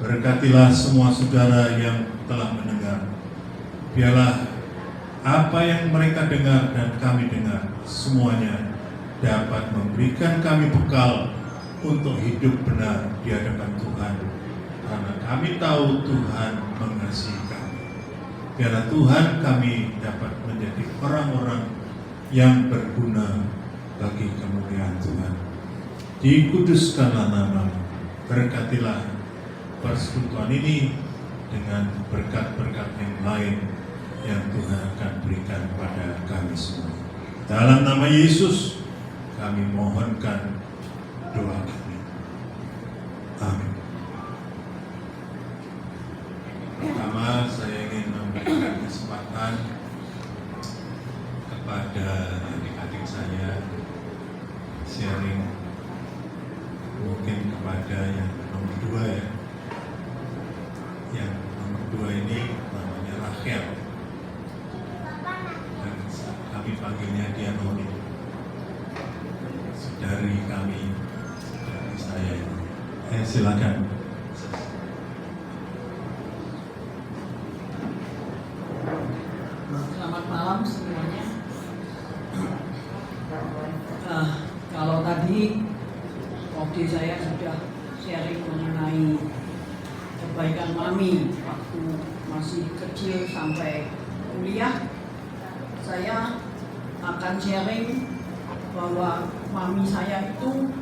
Berkatilah semua saudara yang telah mendengar. Biarlah apa yang mereka dengar dan kami dengar, semuanya dapat memberikan kami bekal untuk hidup benar di hadapan Tuhan, karena kami tahu Tuhan mengasihi kami. Biarlah Tuhan kami dapat menjadi orang-orang yang berguna bagi kemuliaan Tuhan. Dikuduskanlah nama-Mu. Berkatilah persekutuan ini dengan berkat-berkat yang lain yang Tuhan akan berikan pada kami semua. Dalam nama Yesus kami mohonkan doa kami. Amin. Pertama, saya ingin memberikan kesempatan kepada adik-adik saya sharing, mungkin kepada yang nomor 2 ya. Yang nomor 2 ini namanya Rachel, dan kami panggilnya dia Noni. Saudari kami, saudari saya ini. Silakan. Selamat malam semuanya. Kalau tadi waktu saya sudah sharing mengenai kebaikan mami waktu masih kecil sampai kuliah, saya akan sharing bahwa mami saya itu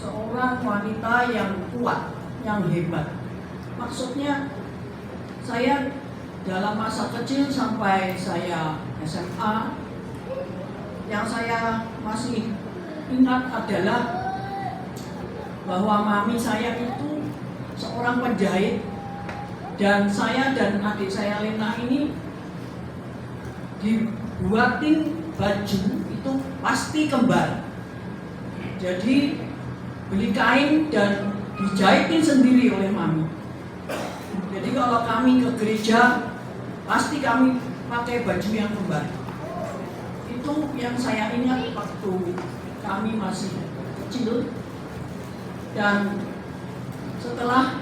seorang wanita yang kuat, yang hebat. Maksudnya saya dalam masa kecil sampai saya SMA, yang saya masih ingat adalah bahwa mami saya itu seorang penjahit, dan saya dan adik saya Lena ini dibuatin baju itu pasti kembar. Jadi beli kain dan dijahitin sendiri oleh mami. Jadi kalau kami ke gereja pasti kami pakai baju yang kembar. Itu yang saya ingat waktu kami masih kecil. Dan setelah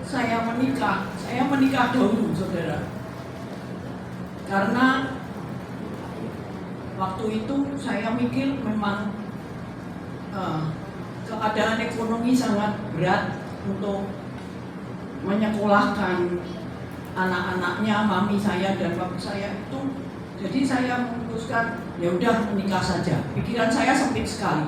saya menikah dahulu, saudara. Karena waktu itu saya mikir memang keadaan ekonomi sangat berat untuk menyekolahkan anak-anaknya, mami saya dan bapak saya itu. Jadi saya memutuskan ya udah menikah saja. Pikiran saya sempit sekali.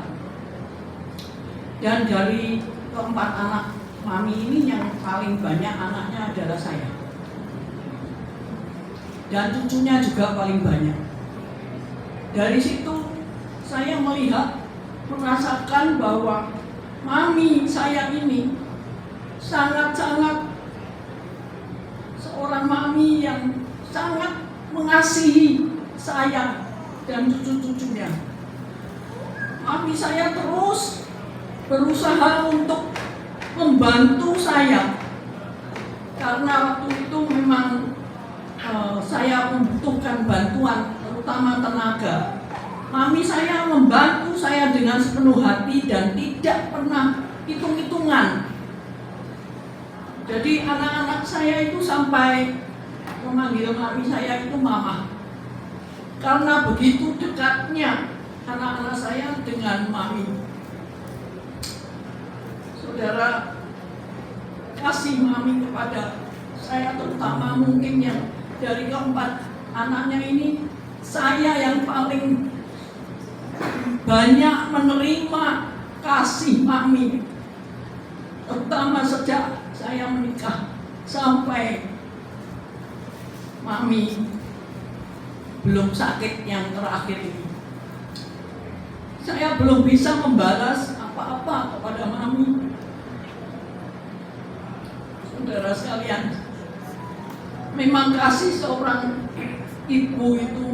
Dan dari keempat anak mami ini yang paling banyak anaknya adalah saya. Dan cucunya juga paling banyak. Dari situ saya merasakan bahwa mami saya ini sangat-sangat seorang mami yang sangat mengasihi saya dan cucu-cucunya. Mami saya terus berusaha untuk membantu saya, karena waktu itu memang saya membutuhkan bantuan, terutama tenaga. Mami saya membantu saya dengan sepenuh hati dan tidak pernah hitung-hitungan. Jadi anak-anak saya itu sampai memanggil mami saya itu mama, karena begitu dekatnya anak-anak saya dengan mami. Saudara, kasih mami kepada saya, terutama mungkin yang dari keempat anaknya ini, saya yang paling banyak menerima kasih mami, terutama sejak saya menikah sampai mami belum sakit yang terakhir ini. Saya belum bisa membalas apa-apa kepada mami. Saudara sekalian, memang kasih seorang ibu itu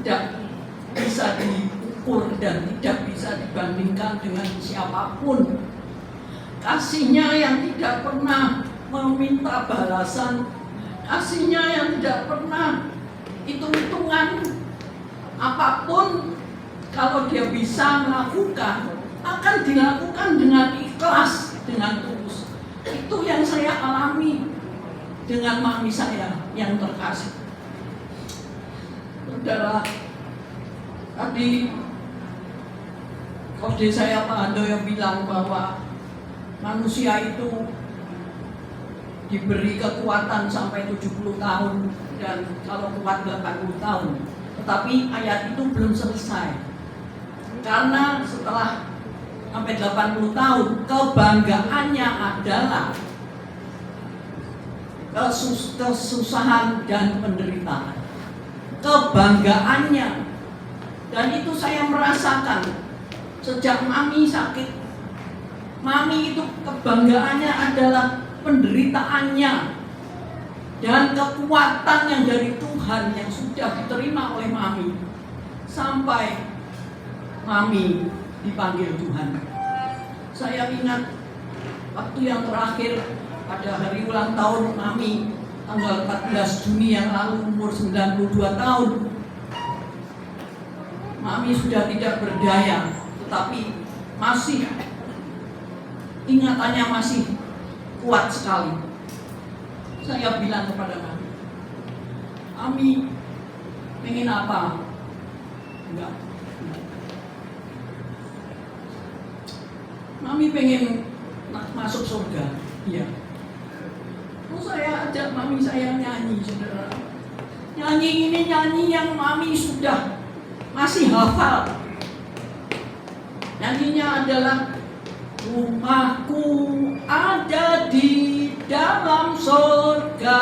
tidak bisa diukur dan tidak bisa dibandingkan dengan siapapun. Kasihnya yang tidak pernah meminta balasan, kasihnya yang tidak pernah hitung-hitungan. Apapun kalau dia bisa melakukan, akan dilakukan dengan ikhlas, dengan tulus. Itu yang saya alami dengan mami saya yang terkasih. Saudara, tadi kode saya Pak Handoyo bilang bahwa manusia itu diberi kekuatan sampai 70 tahun dan kalau kuat 80 tahun. Tetapi ayat itu belum selesai. Karena setelah sampai 80 tahun, kebanggaannya adalah kesusahan dan penderitaan, kebanggaannya. Dan itu saya merasakan sejak mami sakit. Mami itu kebanggaannya adalah penderitaannya dan kekuatan yang dari Tuhan yang sudah diterima oleh mami sampai mami dipanggil Tuhan. Saya ingat waktu yang terakhir pada hari ulang tahun mami tanggal 14 Juni yang lalu, umur 92 tahun. Mami sudah tidak berdaya, tetapi masih ingatannya masih kuat sekali. Saya bilang kepada Mami, Mami pengen apa? Enggak. Mami pengen masuk surga. Iya. Terus saya ajak Mami saya nyanyi, saudara. Nyanyi ini nyanyi yang Mami sudah masih hafal. Nyanyinya adalah rumahku ada di dalam surga,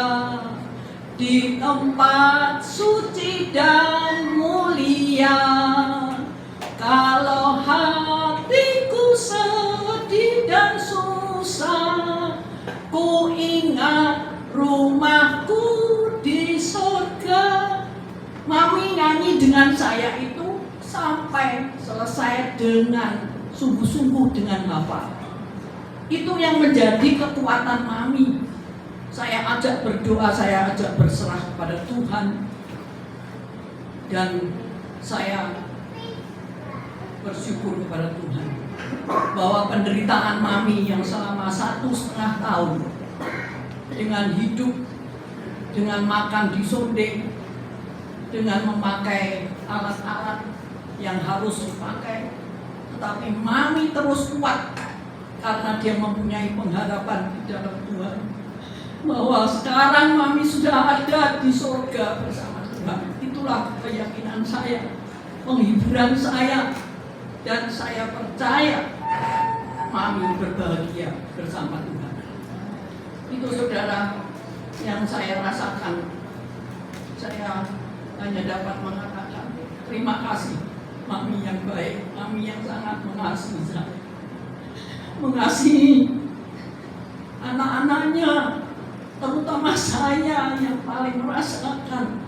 di tempat suci dan mulia. Kalau hatiku sedih dan susah, ku ingat rumahku di surga. Mami nyanyi dengan saya itu sampai selesai dengan sungguh-sungguh dengan hafal. Itu yang menjadi kekuatan Mami. Saya ajak berdoa, saya ajak berserah kepada Tuhan. Dan saya bersyukur kepada Tuhan bahwa penderitaan Mami yang selama 1,5 tahun dengan hidup, dengan makan di sonde, dengan memakai alat-alat yang harus dipakai, tetapi Mami terus kuat karena dia mempunyai pengharapan di dalam Tuhan bahwa sekarang Mami sudah ada di surga bersama Tuhan. Itulah keyakinan saya, penghiburan saya, dan saya percaya Mami berbahagia bersama Tuhan. Itu saudara yang saya rasakan. Saya hanya dapat mengatakan terima kasih Mami yang baik, Mami yang sangat mengasihi saya, mengasihi anak-anaknya, terutama saya yang paling merasakan,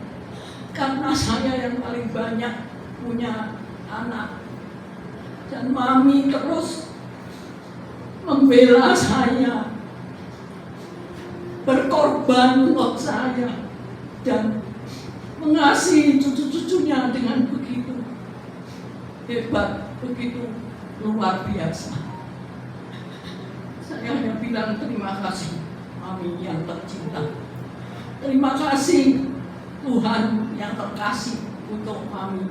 karena saya yang paling banyak punya anak. Dan Mami terus membela saya, berkorban untuk saya, dan mengasihi cucu-cucunya dengan begitu hebat, begitu luar biasa. Saya hanya bilang terima kasih Mami yang tercinta. Terima kasih Tuhan yang terkasih untuk Mami.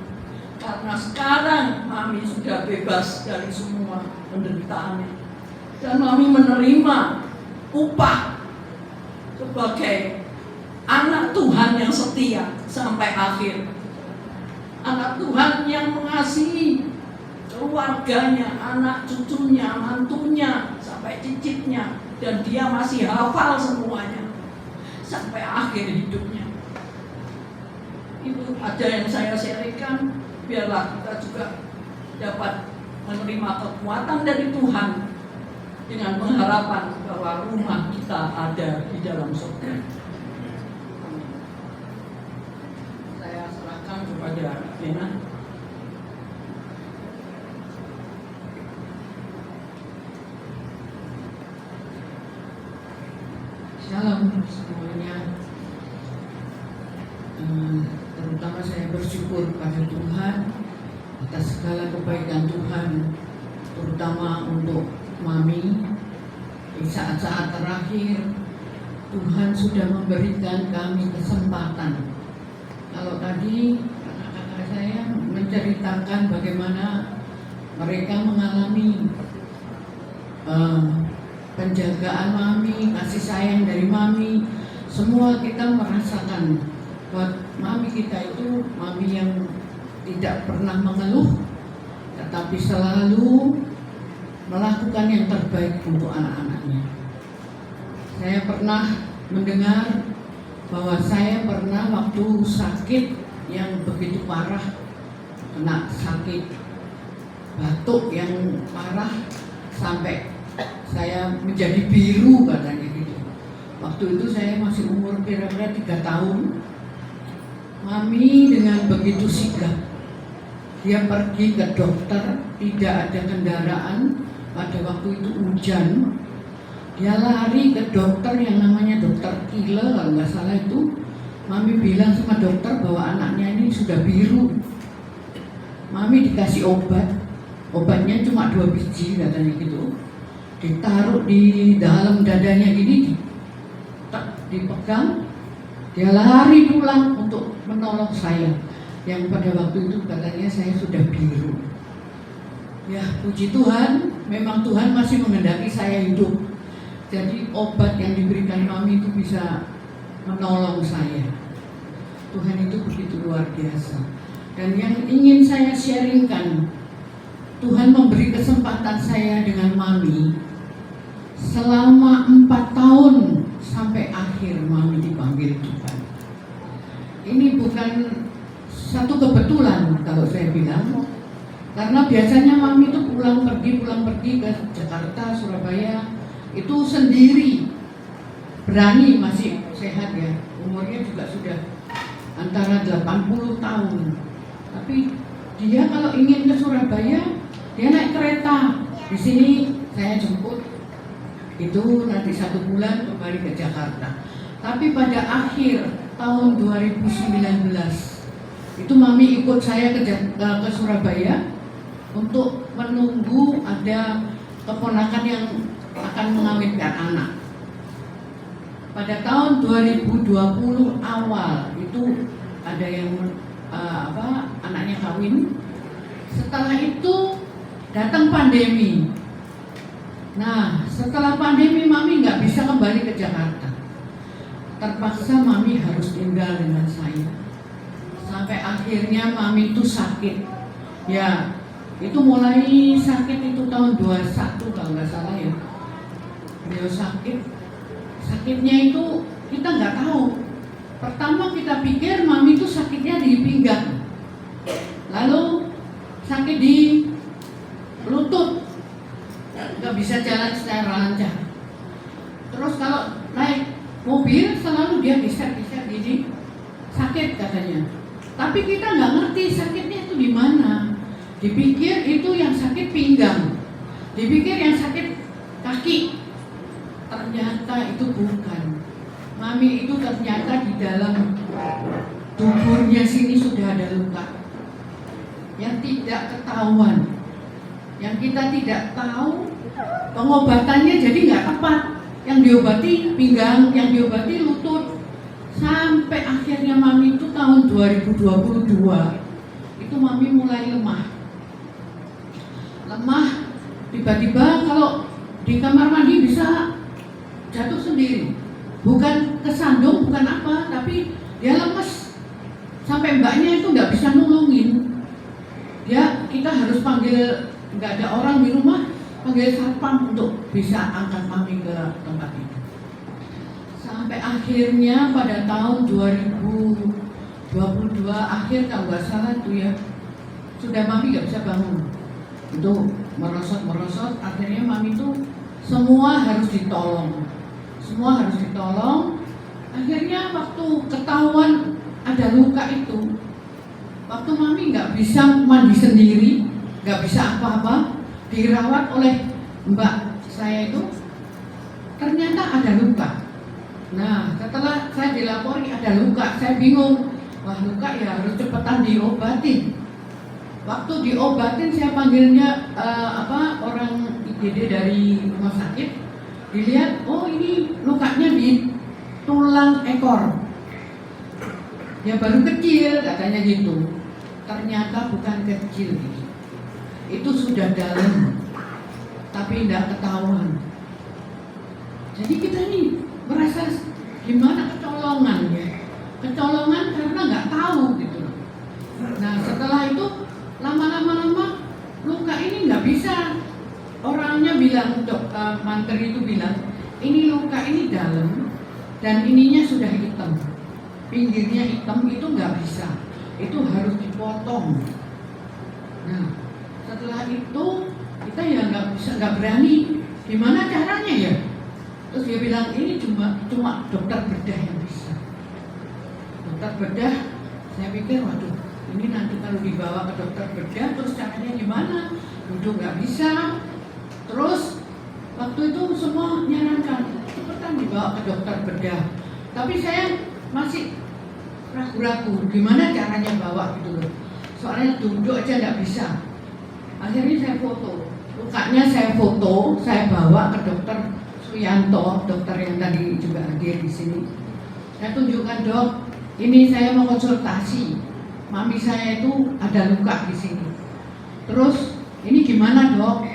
Karena sekarang Mami sudah bebas dari semua penderitaannya. Dan Mami menerima upah sebagai anak Tuhan yang setia sampai akhir. Anak Tuhan yang mengasihi keluarganya, anak cucunya, mantunya, sampai cicitnya. Dan dia masih hafal semuanya sampai akhir hidupnya. Itu ada yang saya sharingkan. Biarlah kita juga dapat menerima kekuatan dari Tuhan dengan pengharapan bahwa rumah kita ada di dalam surga. Saya serahkan kepada Lena. Shalom semuanya. Terutama saya bersyukur pada Tuhan atas segala kebaikan Tuhan, terutama untuk Mami. Di saat-saat terakhir Tuhan sudah memberikan kami kesempatan. Kalau tadi kakak-kakak saya menceritakan bagaimana mereka mengalami penjagaan Mami, kasih sayang dari Mami. Semua kita merasakan bahwa Mami kita itu Mami yang tidak pernah mengeluh, tetapi selalu melakukan yang terbaik untuk anak-anaknya. Saya pernah mendengar bahwa saya pernah waktu sakit yang begitu parah, kena sakit batuk yang parah sampai saya menjadi biru katanya gitu. Waktu itu saya masih umur kira-kira 3 tahun. Mami dengan begitu sigap, dia pergi ke dokter, tidak ada kendaraan, pada waktu itu hujan. Dia lari ke dokter yang namanya dokter Kile kalau nggak salah itu. Mami bilang sama dokter bahwa anaknya ini sudah biru. Mami dikasih obat, obatnya cuma 2 biji katanya gitu. Ditaruh di dalam dadanya gini, dipegang, dia lari pulang untuk menolong saya. Yang pada waktu itu katanya saya sudah biru. Ya puji Tuhan, memang Tuhan masih menghendaki saya hidup. Jadi obat yang diberikan Mami itu bisa menolong saya. Tuhan itu begitu luar biasa. Dan yang ingin saya sharingkan, Tuhan memberi kesempatan saya dengan Mami selama 4 tahun sampai akhir Mami dipanggil Tuhan. Ini bukan satu kebetulan kalau saya bilang, karena biasanya Mami itu pulang pergi ke Jakarta, Surabaya itu sendiri, berani, masih sehat ya, umurnya juga sudah antara 80 tahun. Tapi dia kalau ingin ke Surabaya, dia naik kereta. Di sini saya jemput, itu nanti 1 bulan kembali ke Jakarta. Tapi pada akhir tahun 2019 itu Mami ikut saya ke Surabaya untuk menunggu ada keponakan yang akan mengawinkan anak. Pada tahun 2020 awal itu ada yang anaknya kawin. Setelah itu datang pandemi. Nah, setelah pandemi Mami nggak bisa kembali ke Jakarta. Terpaksa Mami harus tinggal dengan saya. Sampai akhirnya Mami itu sakit. Ya, itu mulai sakit itu tahun 21 kalau nggak salah ya. Beliau sakit. Sakitnya itu kita nggak tahu. Pertama kita pikir Mami itu sakitnya di pinggang. Lalu sakit di lutut, nggak bisa jalan secara lancar. Terus kalau naik mobil selalu dia geser-geser gini, sakit katanya. Tapi kita nggak ngerti sakitnya itu di mana. Dipikir itu yang sakit pinggang, dipikir yang sakit kaki. Ternyata itu bukan. Mami itu ternyata di dalam tubuhnya sini sudah ada luka yang tidak ketahuan, yang kita tidak tahu. Pengobatannya jadi nggak tepat. Yang diobati pinggang, yang diobati lutut. Sampai akhirnya Mami itu tahun 2022 itu Mami mulai lemah. Tiba-tiba kalau di kamar mandi bisa jatuh sendiri. Bukan kesandung, bukan apa, tapi dia lemes. Sampai mbaknya itu nggak bisa nolongin. Kita harus panggil, nggak ada orang di rumah, panggil satpam untuk bisa angkat Mami ke tempat itu. Sampai akhirnya pada tahun 2022 akhir kalau nggak salah itu ya, sudah Mami nggak bisa bangun. Itu merosot, akhirnya Mami itu semua harus ditolong. Akhirnya waktu ketahuan ada luka itu, waktu Mami nggak bisa mandi sendiri, nggak bisa apa-apa, dirawat oleh mbak saya itu, ternyata ada luka. Nah, setelah saya dilapori ada luka, saya bingung. Wah, luka ya harus cepetan diobatin. Waktu diobatin saya panggilnya orang IGD dari rumah sakit. Dilihat, oh ini lukanya di tulang ekor. Ya baru kecil katanya gitu. Ternyata bukan kecil gitu. Itu sudah dalam, tapi tidak ketahuan. Jadi kita nih merasa gimana kecolongan ya. Kecolongan karena nggak tahu gitu. Nah setelah itu lama-lama luka ini nggak bisa. Orangnya bilang, dokter manter itu bilang, ini luka ini dalam, dan ininya sudah hitam, pinggirnya hitam, itu nggak bisa, itu harus dipotong. Nah, setelah itu kita ya nggak berani, gimana caranya ya? Terus dia bilang ini cuma dokter bedah yang bisa. Dokter bedah, saya pikir waduh, ini nanti kalau dibawa ke dokter bedah terus caranya gimana? Duduk nggak bisa. Terus waktu itu semua nyarankan cepetan dibawa ke dokter bedah. Tapi saya masih ragu-ragu gimana caranya bawa gitu loh. Soalnya duduk aja nggak bisa. Akhirnya saya foto, lukanya saya foto, saya bawa ke dokter Suyanto, dokter yang tadi juga hadir di sini. Saya tunjukkan, dok, ini saya mau konsultasi. Mami saya itu ada luka di sini. Terus ini gimana, dok?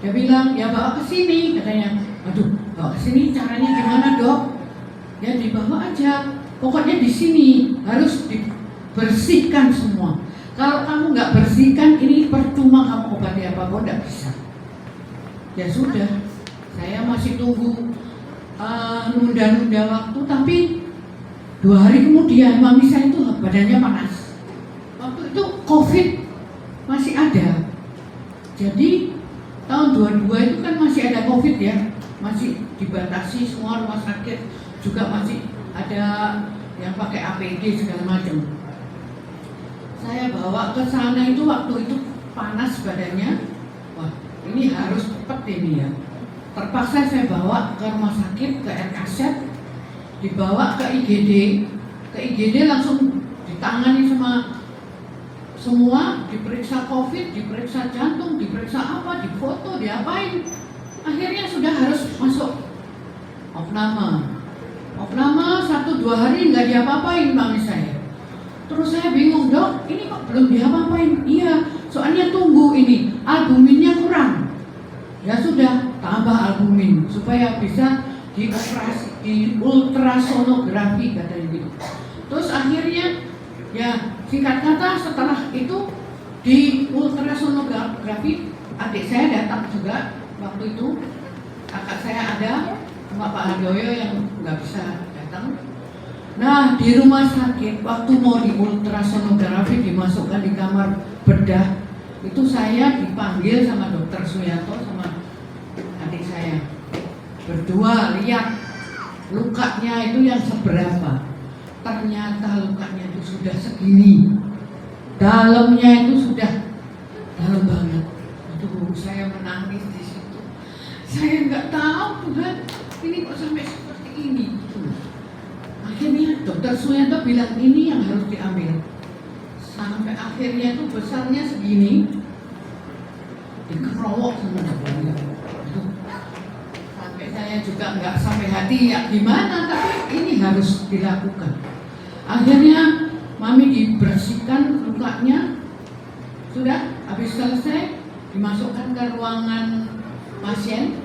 Dia bilang ya bawa ke sini, katanya. Aduh, bawa ke sini caranya gimana, dok? Ya dibawa aja. Pokoknya di sini harus dibersihkan semua. Kalau kamu nggak bersihkan, ini percuma kamu obati apapun, nggak bisa. Ya sudah, saya masih tunggu nunda-nunda waktu, tapi 2 hari kemudian mami saya itu badannya panas. Waktu itu COVID masih ada. Jadi tahun 22 itu kan masih ada COVID ya, masih dibatasi semua rumah sakit, juga masih ada yang pakai APD segala macam. Saya bawa ke sana itu waktu itu panas badannya. Wah, ini harus cepat ini ya. Terpaksa saya bawa ke rumah sakit, ke RKZ, dibawa ke IGD. Ke IGD langsung ditangani sama semua, diperiksa COVID, diperiksa jantung, diperiksa apa, difoto, diapain. Akhirnya sudah harus masuk opname. Opname 1-2 hari nggak diapa-apain mami saya. Terus saya bingung, dok, ini kok belum diapa-apain? Iya, soalnya tunggu ini, albuminnya kurang. Ya sudah, tambah albumin supaya bisa dioperasi, di ultrasonografi katanya gitu. Terus akhirnya, ya singkat kata setelah itu di ultrasonografi, adik saya datang juga waktu itu. Kakak saya ada, sama Pak Haryoyo yang nggak bisa datang. Nah, di rumah sakit waktu mau di ultrasonografi dimasukkan di kamar bedah, itu saya dipanggil sama dokter Suyanto sama adik saya. Berdua lihat lukanya itu yang seberapa. Ternyata lukanya itu sudah segini. Dalamnya itu sudah dalam banget. Aduh, saya menangis di situ. Saya nggak tahu Tuhan, ini kok sampai seperti ini. Akhirnya dokter Suyanto bilang ini yang harus diambil. Sampai akhirnya itu besarnya segini, dikerowok sama dokternya. Sampai saya juga nggak sampai hati ya gimana, tapi ini harus dilakukan. Akhirnya mami dibersihkan lukanya, sudah habis selesai dimasukkan ke ruangan pasien.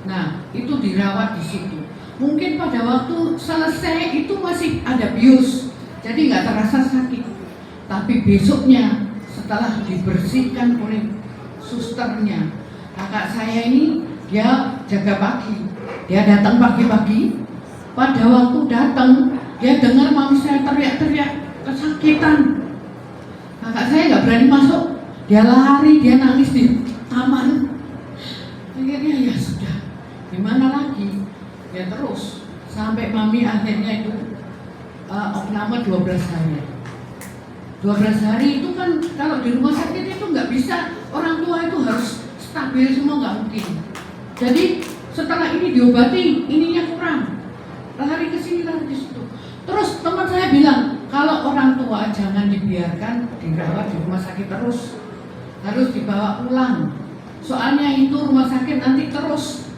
Nah itu dirawat di situ. Mungkin pada waktu selesai itu masih ada bius, jadi nggak terasa sakit. Tapi besoknya setelah dibersihkan oleh susternya, kakak saya ini dia jaga pagi, dia datang pagi-pagi. Pada waktu datang, dia dengar mami saya teriak-teriak kesakitan. Kakak saya nggak berani masuk, dia lari, dia nangis di taman. Akhirnya ya sudah, gimana lagi? Ya terus sampai mami akhirnya itu opname 12 hari. 12 hari itu kan kalau di rumah sakit itu nggak bisa, orang tua itu harus stabil semua, nggak mungkin. Jadi setelah ini diobati, ininya kurang, lari ke sini lari ke situ. Terus teman saya bilang kalau orang tua jangan dibiarkan dirawat di rumah sakit terus, harus dibawa pulang. Soalnya itu rumah sakit nanti terus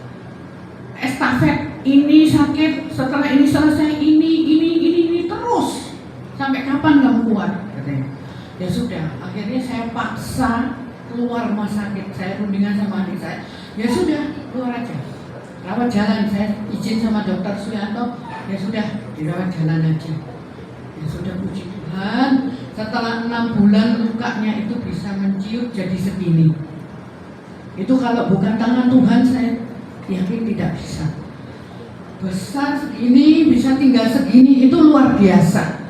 estafet. Ini sakit, setelah ini selesai, ini terus sampai kapan kamu kuat? Katanya. Ya sudah, akhirnya saya paksa keluar rumah sakit. Saya rundingan sama adik saya. Ya sudah, keluar aja. Rawat jalan, saya izin sama dokter Suyanto. Ya sudah, dirawat jalan aja. Ya sudah, puji Tuhan. Setelah 6 bulan lukanya itu bisa menciut jadi segini. Itu kalau bukan tangan Tuhan saya yakin tidak bisa. besar segini, bisa tinggal segini, itu luar biasa.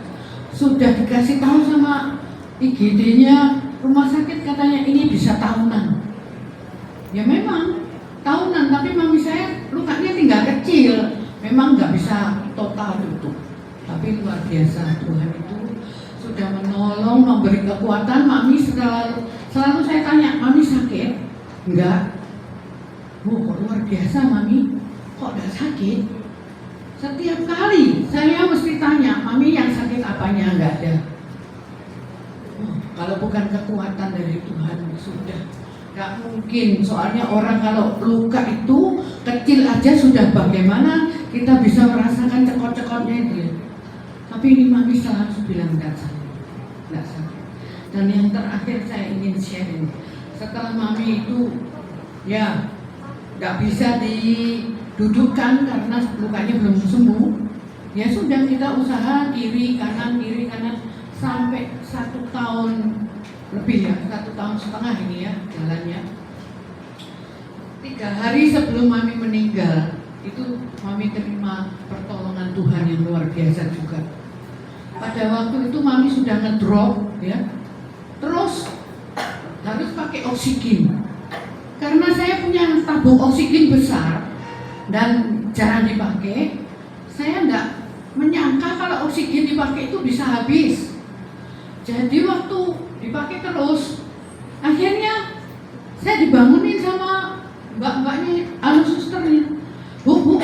Sudah dikasih tahu sama IGD-nya, rumah sakit katanya ini bisa tahunan. Ya memang tahunan, tapi mami saya lukanya tinggal kecil, memang nggak bisa total tutup. Tapi luar biasa, Tuhan itu sudah menolong, memberi kekuatan. Mami selalu saya tanya, mami sakit? Enggak. Oh, kok luar biasa mami, kok enggak sakit? Setiap kali saya mesti tanya, mami yang sakit apanya? Enggak ada. Oh, kalau bukan kekuatan dari Tuhan, sudah enggak mungkin. Soalnya orang kalau luka itu kecil aja sudah bagaimana kita bisa merasakan cekot-cekotnya itu. Tapi ini mami selalu bilang enggak sakit. Dan yang terakhir saya ingin sharing, setelah mami itu ya nggak bisa didudukkan karena lukanya belum sembuh, ya sudah kita usaha kiri kanan sampai 1 tahun lebih ya, 1,5 tahun ini ya jalannya. 3 hari sebelum mami meninggal itu mami terima pertolongan Tuhan yang luar biasa juga. Pada waktu itu mami sudah ngedrop ya, terus harus pakai oksigen. Karena saya punya tabung oksigen besar dan jarang dipakai, saya enggak menyangka kalau oksigen dipakai itu bisa habis. Jadi waktu dipakai terus, akhirnya saya dibangunin sama mbak-mbaknya, susternya. Bu,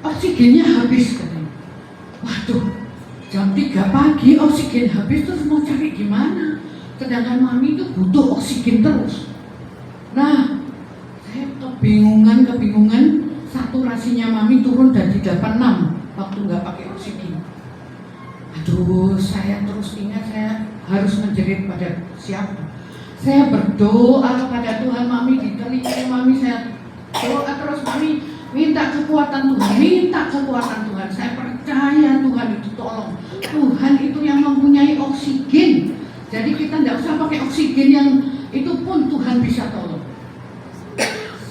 oksigennya habis katanya. Waduh, jam 3 pagi oksigen habis, terus mau cari gimana? Sedangkan mami itu butuh oksigen terus. Nah, saya kebingungan, saturasinya mami turun dari 86 waktu nggak pakai oksigen. Aduh, saya terus ingat saya harus menjerit pada siapa? Saya berdoa kepada Tuhan, mami di telinga mami saya doa terus, mami minta kekuatan Tuhan. Saya percaya Tuhan itu tolong. Tuhan itu yang mempunyai oksigen. Jadi kita tidak usah pakai oksigen yang itu pun Tuhan bisa tolong.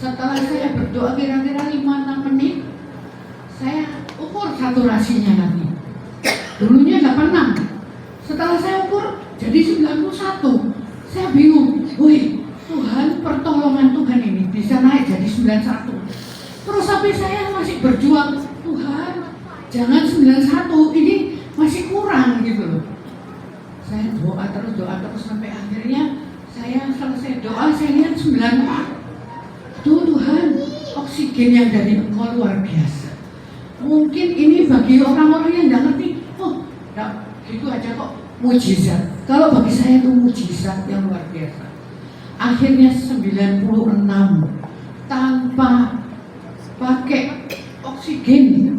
Setelah saya berdoa kira-kira 5-6 menit, saya ukur saturasinya lagi. Dulunya 86. Setelah saya ukur jadi 91. Saya bingung. Wih, Tuhan, pertolongan Tuhan ini bisa naik jadi 91. Terus sampai saya masih berjuang, Tuhan, jangan 91, ini masih kurang gitu loh. Saya doa terus sampai akhirnya saya selesai doa, saya lihat 94. Tuhan, oksigen yang dari Engkau luar biasa. Mungkin ini bagi orang-orang yang tidak ngerti, oh, gitu aja kok, mujizat. Kalau bagi saya itu mujizat yang luar biasa. Akhirnya 96 tanpa pakai oksigen.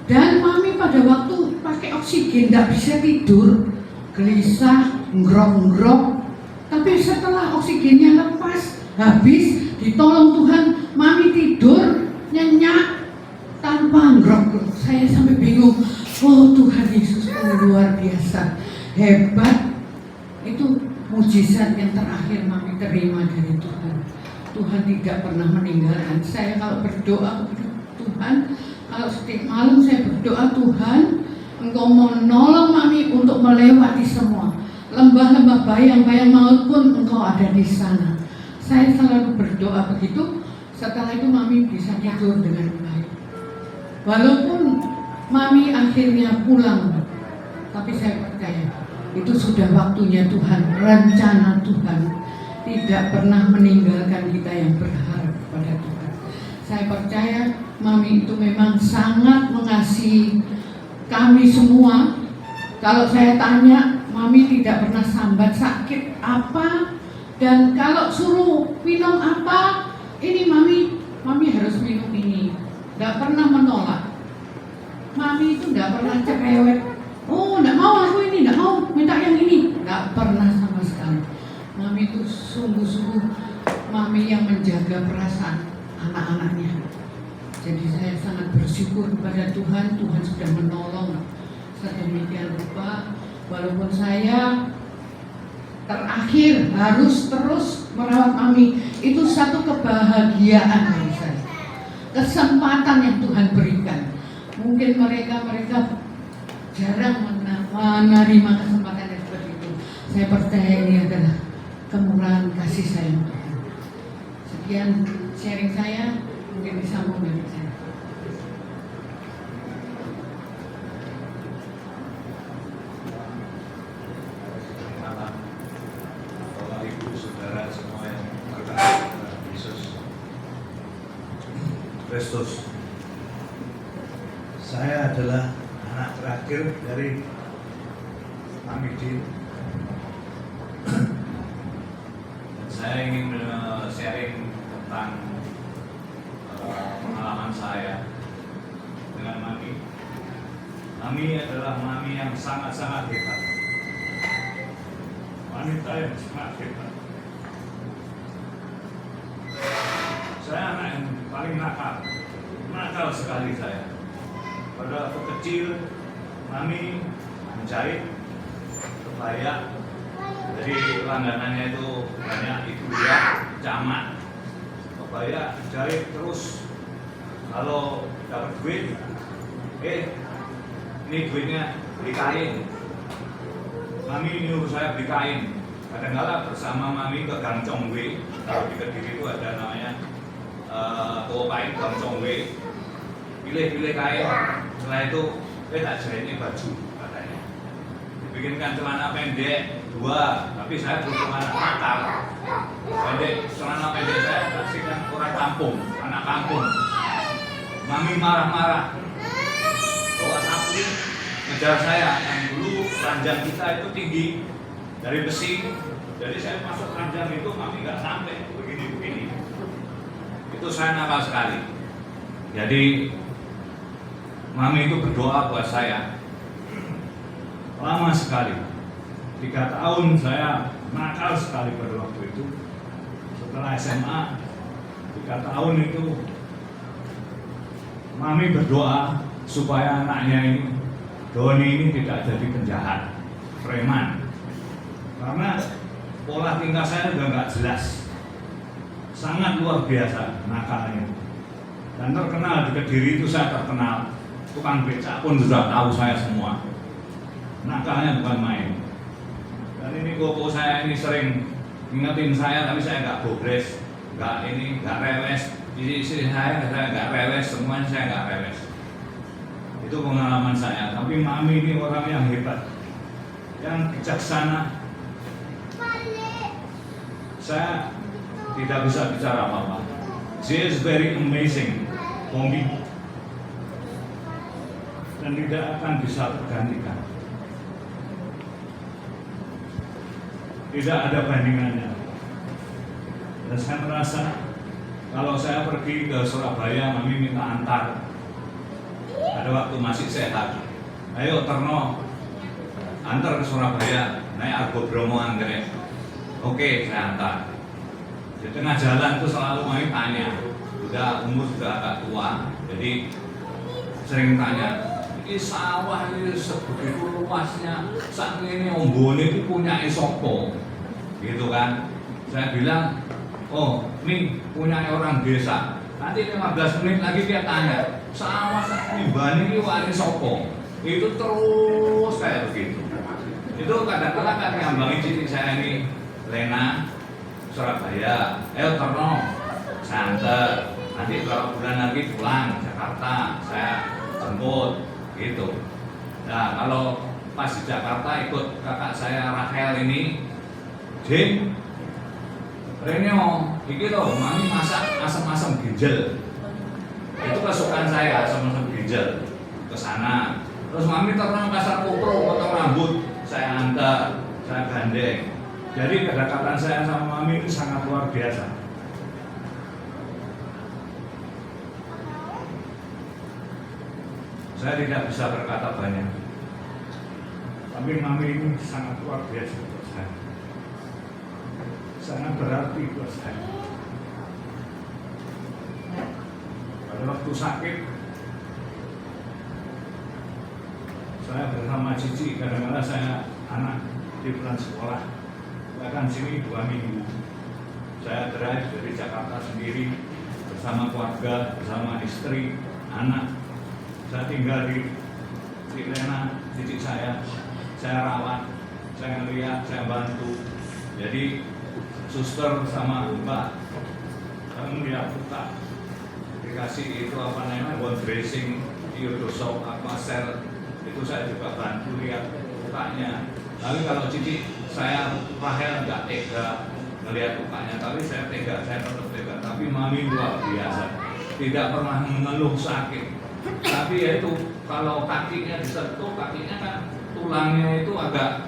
Dan mami pada waktu pakai oksigen tidak bisa tidur, gelisah, ngrok-ngrok. Tapi setelah oksigennya lepas, habis, ditolong Tuhan, mami tidur nyenyak tanpa ngrok. Saya sampai bingung. Oh, Tuhan Yesus luar biasa, hebat. Itu mujizat yang terakhir mami terima dari Tuhan. Tuhan tidak pernah meninggalkan saya. Kalau berdoa kepada Tuhan, kalau setiap malam saya berdoa, Tuhan, Engkau menolong mami untuk melewati semua lembah-lembah bayang-bayang maut pun Engkau ada di sana. Saya selalu berdoa begitu. Setelah itu mami bisa tidur dengan baik. Walaupun mami akhirnya pulang, tapi saya percaya itu sudah waktunya Tuhan, rencana Tuhan. Tidak pernah meninggalkan kita yang berharap pada Tuhan. Saya percaya mami itu memang sangat mengasihi kami semua. Kalau saya tanya, mami tidak pernah sambat sakit apa, dan kalau suruh minum apa, ini mami harus minum ini. Tidak pernah menolak. Mami itu tidak pernah cerewet. Oh, tidak mau aku ini, tidak mau, minta yang ini. Tidak pernah sama sekali. Mami itu sungguh-sungguh mami yang menjaga perasaan anak-anaknya. Jadi saya sangat bersyukur kepada Tuhan. Tuhan sudah menolong sedemikian rupa. Walaupun saya terakhir harus terus merawat mami, itu satu kebahagiaan bagi saya. Kesempatan yang Tuhan berikan. mungkin mereka jarang menerima kesempatan yang seperti itu. Saya percaya ini adalah kemurahan kasih sayang Tuhan. Sekian sharing saya, mungkin disambung dari saya. Malam, Bapak Ibu Saudara semua yang berkasih Tuhan Yesus Kristus. Saya adalah anak terakhir dari Hamidin. Dan saya ingin sharing tentang pengalaman saya dengan Mami. Mami adalah Mami yang sangat-sangat hebat. Wanita yang sangat hebat. Saya anak yang paling nakal sekali saya. Pada waktu kecil, Mami menjahit kebaya. Jadi langganannya itu banyak, itu dia camat. Kebaya jahit terus. Kalau dapat duit, ini duitnya beli kain. Mami nyuruh saya beli kain. Kadang-kala bersama Mami ke Gang Congwe. Kalau di Kediri itu ada namanya toko kain Gang Congwe. Pilih kain. Setelah itu tak jahitnya baju katanya. Dibikinkan celana pendek 2, tapi saya butuh anak nakal. Pendek, celana pendek saya kasihkan orang kampung, anak kampung. Mami marah-marah. Bawa sapu ngejar saya. Yang dulu ranjang kita itu tinggi dari besi. Jadi saya masuk ranjang itu Mami nggak sampai begini-begini. Itu saya nakal sekali. Jadi Mami itu berdoa buat saya lama sekali. 3 tahun saya nakal sekali pada waktu itu. Setelah SMA 3 tahun itu Mami berdoa supaya anaknya ini, Doni ini tidak jadi penjahat, preman. Karena pola tingkah saya udah nggak jelas, sangat luar biasa nakalnya. Dan terkenal di Kediri itu saya terkenal. Tukang becak pun sudah tahu saya semua. Nakalnya bukan main. Dan ini koko saya ini sering ingetin saya, tapi saya nggak bobres, nggak rewes. Jadi istri saya nggak rewes, semuanya saya nggak rewes. Itu pengalaman saya. Tapi Mami ini orang yang hebat, yang bijaksana. Saya tidak bisa bicara apa-apa. She is very amazing for me. Dan tidak akan bisa tergantikan. Tidak ada bandingannya. Dan saya merasa kalau saya pergi ke Surabaya, Mami minta antar. Ada waktu masih sehat. Ayo Terno, antar ke Surabaya, naik Argo Bromo Anggrek. Oke, saya antar. Di tengah jalan tuh selalu Mami tanya. Udah umur sudah agak tua, jadi sering tanya. Ini sawah ini sebegitu luasnya, saat ini ombone itu punya sopo, gitu kan? Saya bilang, oh ini punya orang desa. Nanti 15 menit lagi dia tanya, sawah ini bani ini sopo. Itu terus kayak begitu. Itu kadang-kadang kan ngambangin cici saya ini, Lena, Surabaya, Terno, saya antar. Nanti kalau bulan lagi pulang Jakarta, saya jemput. Gitu. Nah, kalau pas di Jakarta ikut kakak saya Rahel ini, Jim, Renyo, iki loh, Mami masak asam-asam ginjal. Itu kesukaan saya, asam-asam ginjal. Ke sana. Terus Mami terang pasar kopro, potong rambut, saya antar, saya gandeng. Jadi kedekatan saya sama Mami itu sangat luar biasa. Saya tidak bisa berkata banyak, tapi Mami ini sangat luar biasa buat saya, sangat berarti buat saya. Pada waktu sakit, saya bersama Cici, kadang-kadang saya anak di bulan sekolah, bahkan sini 2 minggu. Saya drive dari Jakarta sendiri bersama keluarga, bersama istri, anak. Saya tinggal di Lena, titik saya rawat, saya lihat, saya bantu. Jadi suster sama mbak kamu lihat buka dikasih itu apa namanya buat dressing iodosol apa sel itu saya juga bantu lihat bukanya. Tapi kalau Cici saya Rahel nggak tega melihat bukanya, tapi saya tega, saya tetap tega. Tapi Mami luar biasa, tidak pernah mengeluh sakit. Tapi ya itu kalau kakinya disentuh, kakinya kan tulangnya itu agak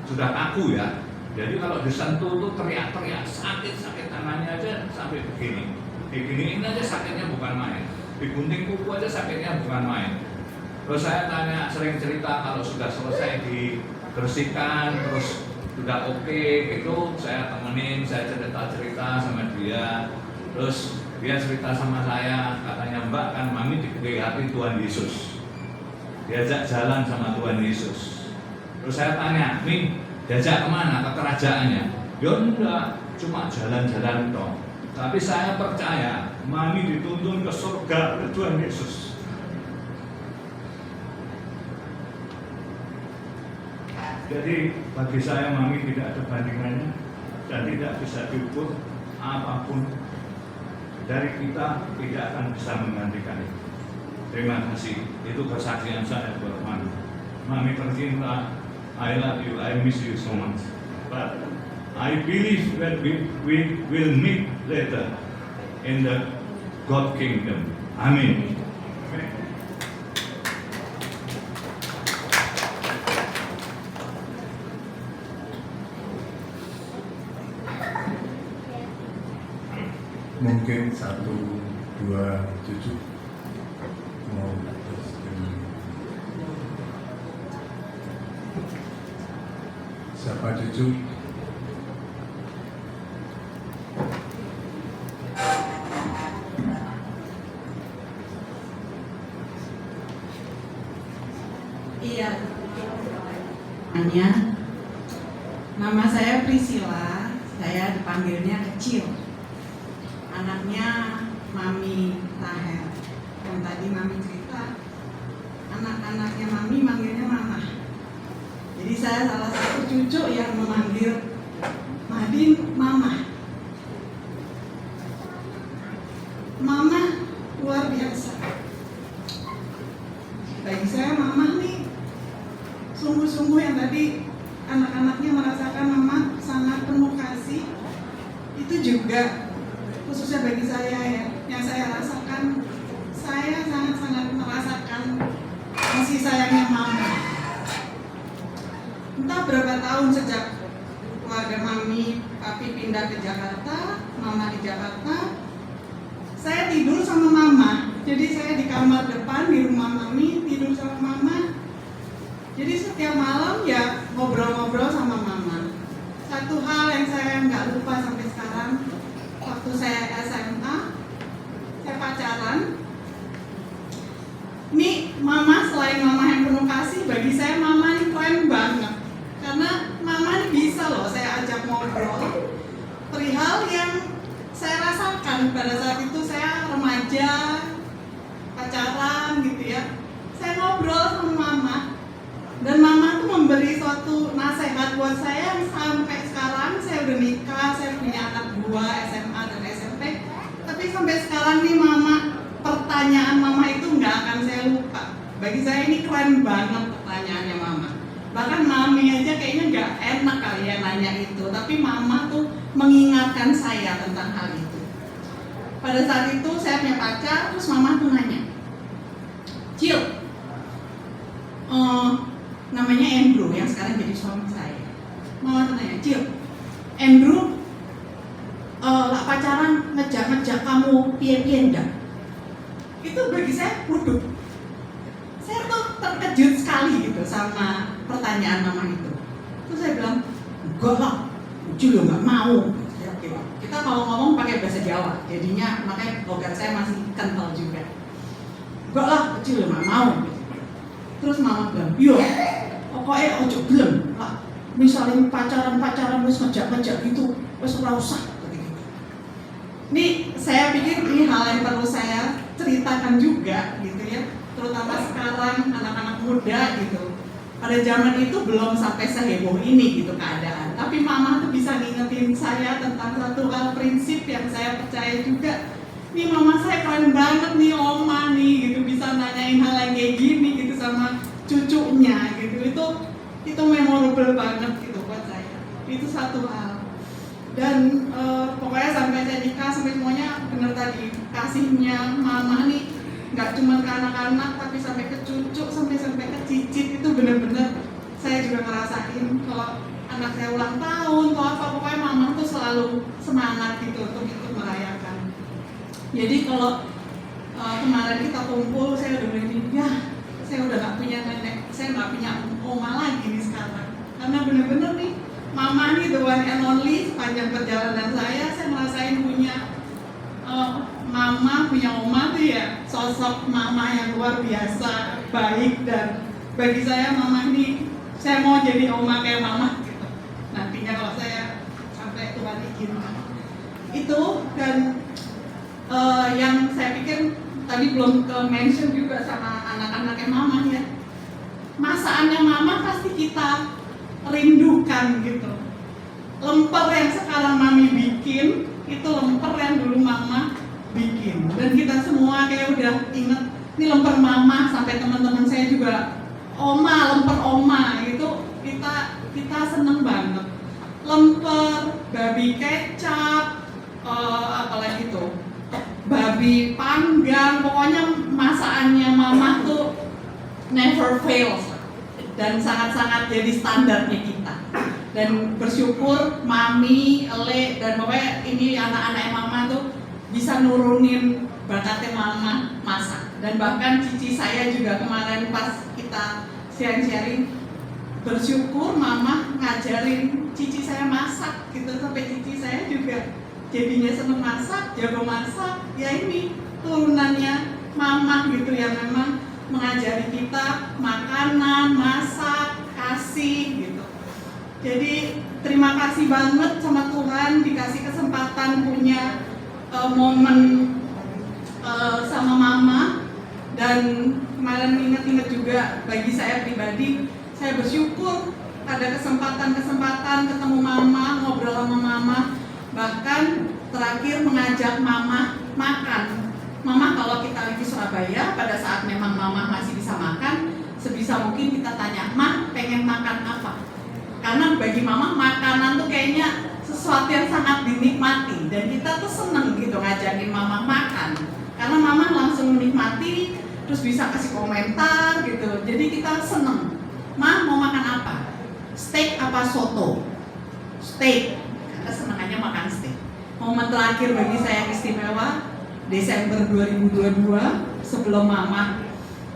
sudah kaku ya. Jadi kalau disentuh tuh teriak-teriak sakit tangannya aja sampai begini. Diginiin aja sakitnya bukan main. Digunting kuku aja sakitnya bukan main. Terus saya tanya, sering cerita kalau sudah selesai dibersihkan, terus sudah oke gitu, saya temenin, saya cerita sama dia. Terus dia cerita sama saya, katanya Mbak kan Mami diberi hati Tuhan Yesus, diajak jalan sama Tuhan Yesus. Terus saya tanya, Ming, diajak kemana? Ke kerajaannya? Ya enggak, cuma jalan-jalan dong. Tapi saya percaya Mami dituntun ke surga oleh Tuhan Yesus. Jadi bagi saya Mami tidak ada bandingannya dan tidak bisa diukur apapun dari kita, tidak akan bisa menggantikan itu. Terima kasih. Itu kesaksian saya buat Mami. Mami tercinta, I love you, I miss you so much. But I believe that we will meet later in the God kingdom. Amin. Mungkin 1, 2 cucu mau terus dengan siapa cucu? Iya. Nama saya Priscilla, saya dipanggilnya Kecil. Anaknya Mami Rahel. Yang tadi Mami cerita, anak-anaknya Mami manggilnya Mama. Jadi saya salah satu cucu yang memanggil Madin Mama. Mama luar biasa. Bagi saya Mama nih sungguh-sungguh yang tadi anak-anaknya merasakan Mama sangat penuh kasih. Itu juga khususnya bagi saya ya, yang saya rasakan, saya sangat-sangat merasakan kasih sayangnya Mama. Entah berapa tahun sejak keluarga Mami, Papi pindah ke Jakarta, Mama di Jakarta, saya tidur sama Mama. Jadi saya di kamar depan di rumah Mami, tidur sama Mama. Jadi setiap malam ya ngobrol-ngobrol sama Mama. Satu hal yang saya nggak lupa sampai sekarang, waktu saya SMA, saya pacaran. Nih Mama, selain Mama yang penuh kasih, bagi saya Mama ini keren banget. Karena Mama ini bisa loh saya ajak ngobrol perihal yang saya rasakan pada saat itu saya remaja, pacaran gitu ya. Saya ngobrol sama Mama. Dan Mama tuh memberi suatu nasihat buat saya yang sampai sekarang saya udah nikah, saya punya anak 2 SMA dan SMP. Tapi sampai sekarang nih Mama, pertanyaan Mama itu nggak akan saya lupa. Bagi saya ini keren banget pertanyaannya Mama. Bahkan Mami aja kayaknya nggak enak kali ya nanya itu. Tapi Mama tuh mengingatkan saya tentang hal itu. Pada saat itu saya punya pacar, terus Mama tuh nanya, Cil, namanya Andrew yang sekarang jadi suami saya. Mama tuh nanya, Cil, Andrew lah pacaran ngejak kamu piye-piye ndak? Itu bagi saya waduh. Saya tuh terkejut sekali gitu sama pertanyaan Mama itu. Terus saya bilang, enggak lah, Cil nggak mau. Ya, oke, kita kalau ngomong pakai bahasa Jawa, jadinya makanya logat saya masih kental juga. Enggak lah, Cil nggak mau. Terus Mama bilang, iya, pokoknya ojo gelem lah. Misalnya pacaran wis ngejak gitu, wis ora usah. Ini saya pikir ini hal yang perlu saya ceritakan juga gitu ya. terutama sekarang anak-anak muda gitu. Pada zaman itu belum sampai seheboh ini gitu keadaan. Tapi mama tuh bisa ngingetin saya tentang satu hal prinsip yang saya percaya juga. Nih mama saya keren banget nih oma nih gitu, bisa nanyain hal yang kayak gini gitu sama cucunya gitu. Itu memorable banget gitu buat saya. Itu satu hal. Dan pokoknya sampai saya nikah sampai semuanya bener tadi, kasihnya mama nih nggak cuma ke anak-anak tapi sampai ke cucu, sampai ke cicit. Itu bener-bener saya juga ngerasain kalau anak saya ulang tahun atau apa, pokoknya mama tuh selalu semangat gitu untuk ikut merayakan. Jadi kalau kemarin kita kumpul, saya udah bilang, ya saya udah gak punya nenek, saya gak punya oma lagi nih sekarang. Karena bener-bener nih, mama nih the one and only sepanjang perjalanan saya ngerasain punya mama, punya oma tuh ya sosok mama yang luar biasa, baik. Dan bagi saya mama ini, saya mau jadi oma kayak mama gitu. Nantinya kalau saya sampai Tuhan izinkan. Itu dan yang saya pikir tadi belum ke mention juga sama anak-anaknya mama ya. Masakannya mama pasti kita rindukan gitu. Lemper yang sekarang mami bikin, itu lemper yang dulu mama bikin. Dan kita semua kayak udah inget, ini lemper mama, sampai teman-teman saya juga, oma, lemper oma, itu kita seneng banget. Lemper, babi kecap, apalagi tuh, babi panggang, pokoknya masakannya mama tuh never fails dan sangat-sangat jadi standarnya kita. Dan bersyukur mami, ele, dan pokoknya ini anak-anak mama tuh bisa nurunin berkatnya mama masak. Dan bahkan cici saya juga kemarin pas kita sharing-sharing, bersyukur mama ngajarin cici saya masak gitu, sampai cici saya juga jadinya seneng masak, jago masak. Ya ini turunannya mama gitu yang memang mengajari kita makanan, masak, kasih gitu. Jadi terima kasih banget sama Tuhan dikasih kesempatan punya momen sama mama. Dan kemarin ingat-ingat juga bagi saya pribadi, saya bersyukur ada kesempatan ketemu mama, ngobrol sama mama. Bahkan terakhir mengajak mama makan. Mama kalau kita lagi Surabaya, pada saat memang mama masih bisa makan, sebisa mungkin kita tanya, "Ma, pengen makan apa?" Karena bagi mama makanan tuh kayaknya sesuatu yang sangat dinikmati. Dan kita tuh seneng gitu ngajakin mama makan. Karena mama langsung menikmati, terus bisa kasih komentar gitu. Jadi kita seneng. "Ma, mau makan apa? Steak apa soto?" Steak. Kita senangannya makan steak. Momen terakhir bagi saya yang istimewa, Desember 2022, sebelum mama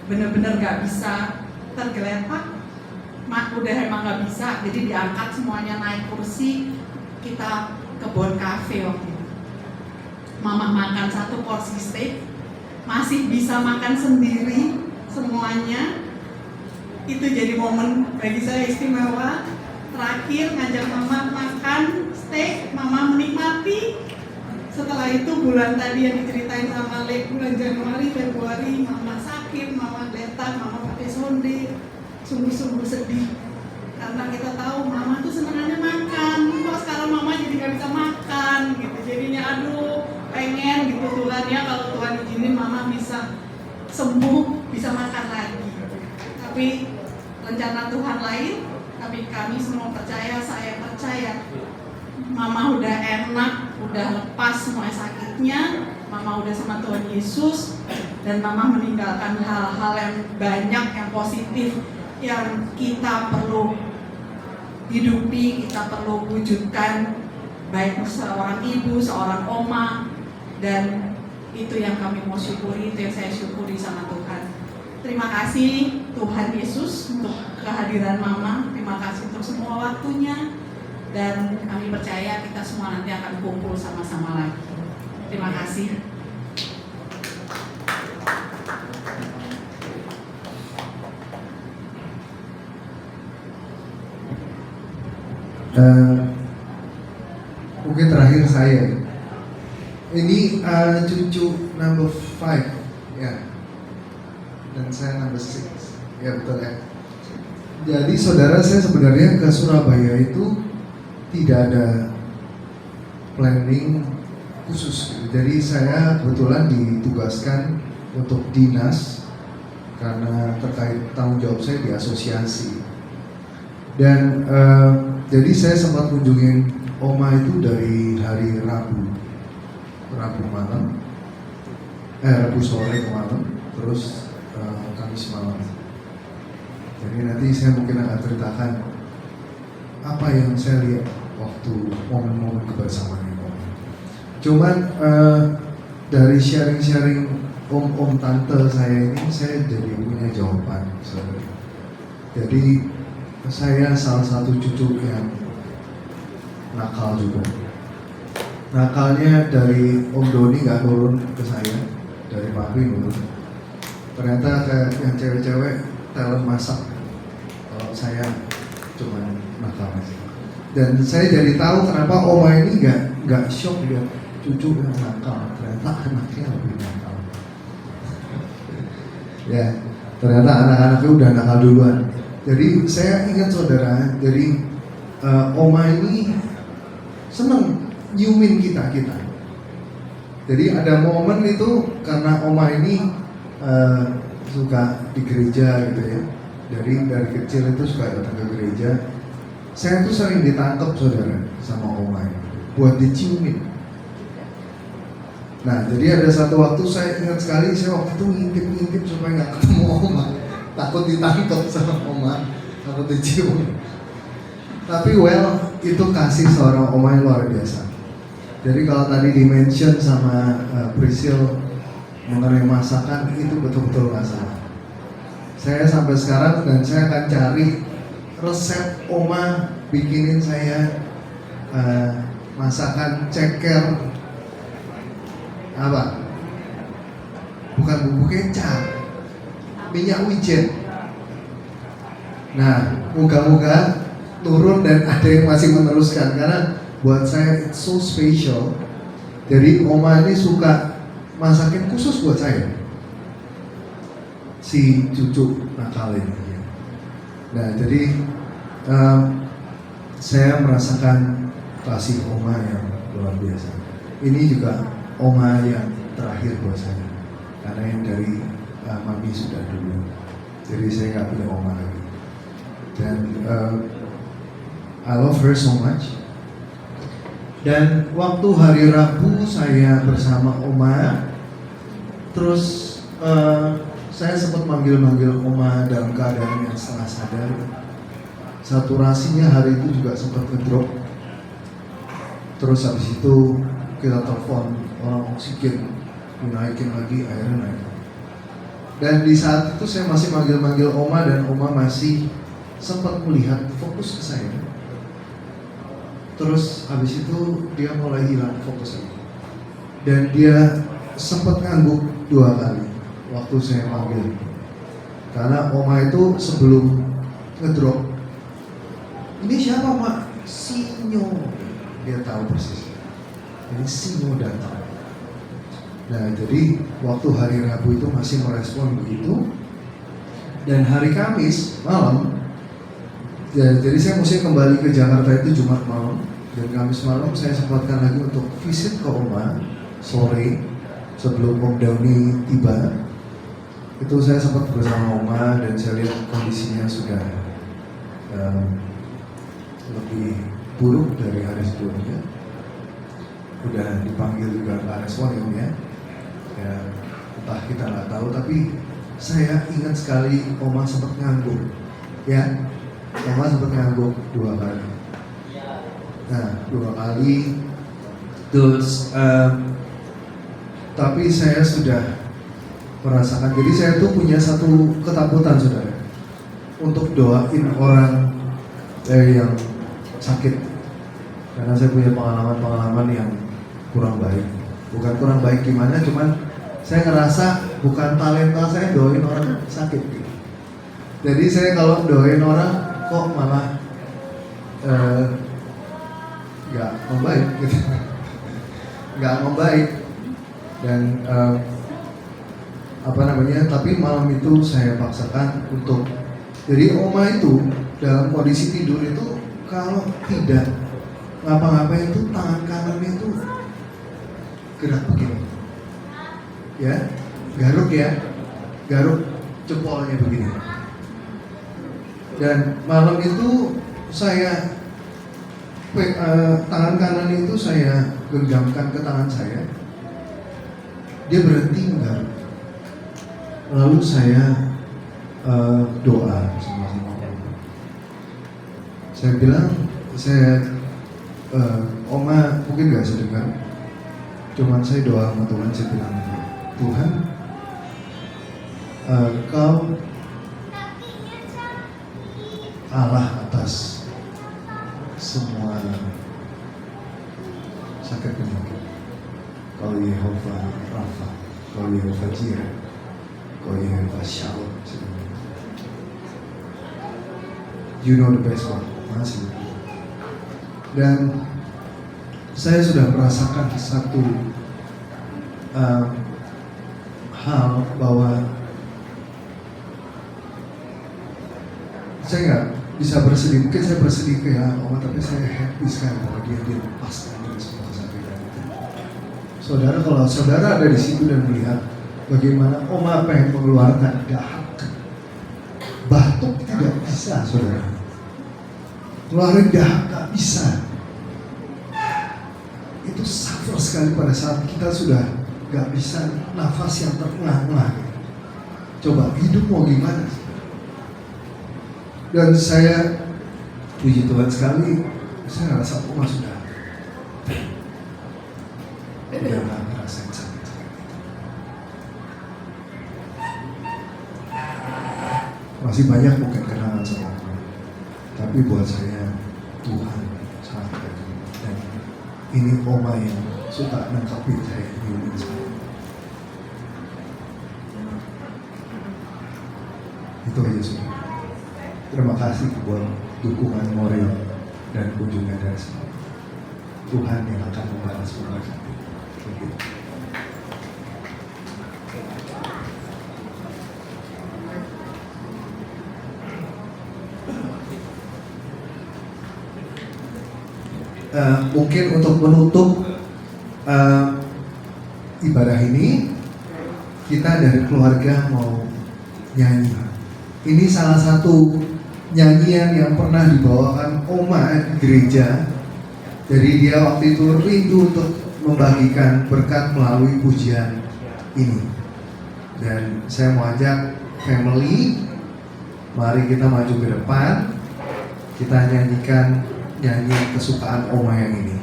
bener-bener gak bisa tergeletak, udah emang gak bisa, jadi diangkat semuanya naik kursi, kita ke Bon Cafe waktu itu. Mama makan 1 porsi steak, masih bisa makan sendiri semuanya. Itu jadi momen bagi saya istimewa. Terakhir ngajak mama makan steak, mama menikmati. Setelah itu bulan tadi yang diceritain sama Le, bulan Januari, Februari, mama sakit, mama letak, mama pakai sonde. Sungguh-sungguh sedih. Karena kita tahu mama tuh senangannya makan. Kok sekarang mama jadi gak bisa makan gitu. Jadinya aduh, pengen gitu Tuhan ya, kalau Tuhan izinin mama bisa sembuh, bisa makan lagi. Tapi rencana Tuhan lain. Tapi kami semua percaya, saya percaya mama udah enak, udah lepas semua sakitnya, mama udah sama Tuhan Yesus, dan mama meninggalkan hal-hal yang banyak, yang positif, yang kita perlu hidupi, kita perlu wujudkan, baik seorang ibu, seorang oma. Dan itu yang kami mau syukuri, itu yang saya syukuri sama Tuhan. Terima kasih Tuhan Yesus untuk kehadiran mama, terima kasih untuk semua waktunya. Dan kami percaya kita semua nanti akan kumpul sama-sama lagi. Terima kasih. Mungkin terakhir saya. Ini cucu number 5 ya. Dan saya number 6. Ya betul ya. Jadi saudara, saya sebenarnya ke Surabaya itu tidak ada planning khusus. Jadi saya kebetulan ditugaskan untuk dinas karena terkait tanggung jawab saya di asosiasi. Dan jadi saya sempat kunjungin Oma itu dari hari Rabu malam, Rabu sore ke malam, terus Kamis malam. Jadi nanti saya mungkin akan ceritakan apa yang saya lihat waktu momen-momen kebersamaan itu. Cuman dari sharing-sharing om-om tante saya ini, saya jadi punya jawaban. Jadi saya salah satu cucu yang nakal juga. Nakalnya dari Om Doni nggak turun ke saya, dari Pak Wi turun. Ternyata kayak yang cewek-cewek talent masak, kalau saya cuma nakal aja. Dan saya jadi tahu kenapa Oma ini nggak shock lihat cucu yang nakal. Ternyata anaknya lebih nakal. Ya, ternyata anak-anaknya udah nakal duluan. Jadi saya ingat saudara, jadi Oma ini seneng nyiumin kita. Jadi ada momen itu karena Oma ini suka di gereja gitu ya. Dari kecil itu suka datang ke gereja. Saya tuh sering ditangkap saudara sama Oma ini buat diciumin. Nah, jadi ada satu waktu saya ingat sekali, saya waktu itu ngintip supaya nggak ketemu Oma, takut ditangkap sama Oma, takut dicium. Tapi itu kasih seorang Oma yang luar biasa. Jadi kalau tadi di-mention sama Priscil mengenai masakan, itu betul-betul nggak salah. Saya sampai sekarang dan saya akan cari resep Oma bikinin saya masakan ceker apa? Bukan bumbu kecap, minyak wijen. Nah, moga-moga turun dan ada yang masih meneruskan karena buat saya it's so special. Jadi Oma ini suka masakin khusus buat saya, si cucu nakal ini. Nah, jadi saya merasakan kasih Oma yang luar biasa. Ini juga Oma yang terakhir buat saya, karena yang dari Mami sudah dulu. Jadi saya nggak punya Oma lagi. Dan I love her so much. Dan waktu hari Rabu saya bersama Oma, terus saya sempat manggil-manggil Oma dalam keadaan yang setengah sadar. Saturasinya hari itu juga sempat ngedrop. Terus habis itu kita telepon orang oksigen, dinaikin lagi, akhirnya naik. Dan di saat itu saya masih manggil-manggil Oma dan Oma masih sempat melihat fokus ke saya. Terus habis itu dia mulai hilang fokusnya. Dan dia sempat ngangguk 2 kali waktu saya panggil. Karena Oma itu sebelum ngedrop, ini siapa Mak? Sinyo. Dia tahu persis. Ini Sinyo datang. Nah, jadi waktu hari Rabu itu masih merespon begitu. Dan hari Kamis malam, ya, jadi saya mesti kembali ke Jakarta itu Jumat malam. Dan Kamis malam saya sempatkan lagi untuk visit ke Oma sore sebelum Om Dauni tiba. Itu saya sempat bersama Oma dan saya lihat kondisinya sudah lebih buruk dari hari sebelumnya. Udah dipanggil juga nggak respon ya. Ya entah kita nggak tahu, tapi saya ingat sekali Oma sempat ngangguk. Ya, Oma sempat ngangguk 2 kali. Nah, 2 kali. Terus tapi saya sudah merasakan, jadi saya tuh punya satu ketakutan saudara untuk doain orang yang sakit, karena saya punya pengalaman yang kurang baik. Bukan kurang baik gimana, cuman saya ngerasa bukan talenta saya doain orang sakit. Jadi saya kalau doain orang kok malah nggak membaik gitu. Nggak membaik. Dan tapi malam itu saya paksakan untuk, jadi oma itu dalam kondisi tidur itu kalau tidak ngapa-ngapain itu tangan kanannya itu gerak begini, ya, garuk jempolnya begini. Dan malam itu saya tangan kanan itu saya genggamkan ke tangan saya, dia berhenti menggaruk. Lalu saya doa sama-sama. Saya bilang, Oma mungkin gak bisa dengar, cuman saya doa sama Tuhan, saya bilang, Tuhan, Kau Allah atas semua sakit penyakit. Kau Yehova Rafa, Kau Yehova Jireh, Kau Yehova Shalom. You know the best one. Masih. Dan saya sudah merasakan satu hal bahwa saya nggak bisa bersedih. Mungkin saya bersedih kayak Oma, tapi saya happy sekali bahwa dia lepaskan dari semua kesakitan itu. Saudara, kalau saudara ada di situ dan melihat bagaimana Oma pengen mengeluarkan dahak, batuk tidak bisa, saudara. Keluarin dahak gak bisa. Itu suffer sekali pada saat kita sudah gak bisa nafas yang terengah-engah. Coba hidup mau gimana? Dan saya puji Tuhan sekali, saya rasa Oma sudah gak ngerasain sakit-sakit itu. Masih banyak mungkin kenangan sama Oma, tapi buat saya Tuhan sangat baik. Dan ini Oma yang suka nangkapin saya di saya. Itu aja sudah. Terima kasih buat dukungan moral dan kunjungan dari semua. Tuhan yang akan membalas kebaikan. Begitu. Mungkin untuk menutup ibadah ini, kita dari keluarga mau nyanyi. Ini salah satu nyanyian yang pernah dibawakan Oma di gereja. Jadi dia waktu itu rindu untuk membagikan berkat melalui pujian ini. Dan saya mau ajak family, mari kita maju ke depan, kita nyanyikan nyanyi kesukaan Oma yang ini.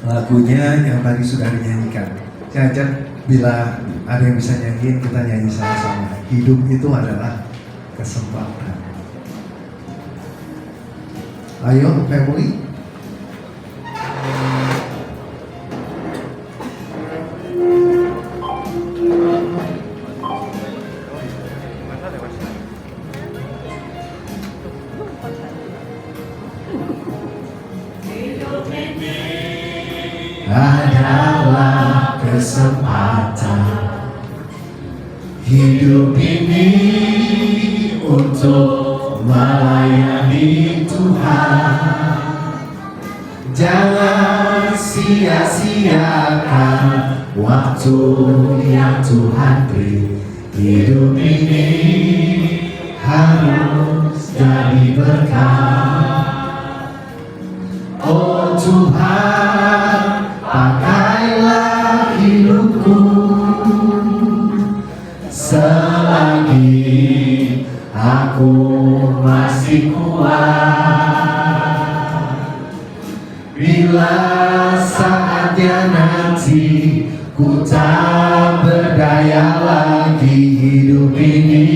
Lagunya yang tadi sudah dinyanyikan. Saya ajak, bila ada yang bisa nyanyiin, kita nyanyi sama-sama. Hidup itu adalah kesempatan. Ayo family. Adalah kesempatan hidup ini untuk melayani Tuhan. Jangan sia-siakan waktu yang Tuhan beri. Hidup ini harus jadi berkah. Oh Tuhan, pakailah hidupku selagi aku masih kuat. Bila saatnya nanti ku tak berdaya lagi, hidup ini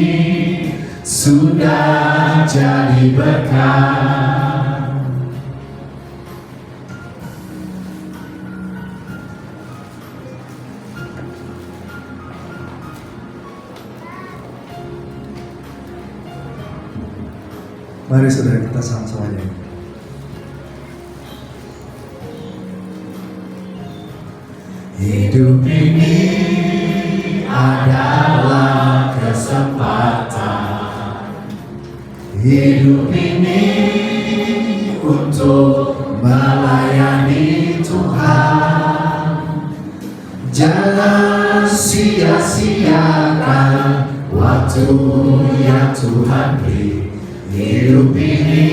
sudah jadi berkah. Mari saudara kita sama-sama nyanyi. Hidup ini adalah kesempatan. Hidup ini untuk melayani Tuhan. Jangan sia-siakan waktu yang Tuhan beri. Hidup ini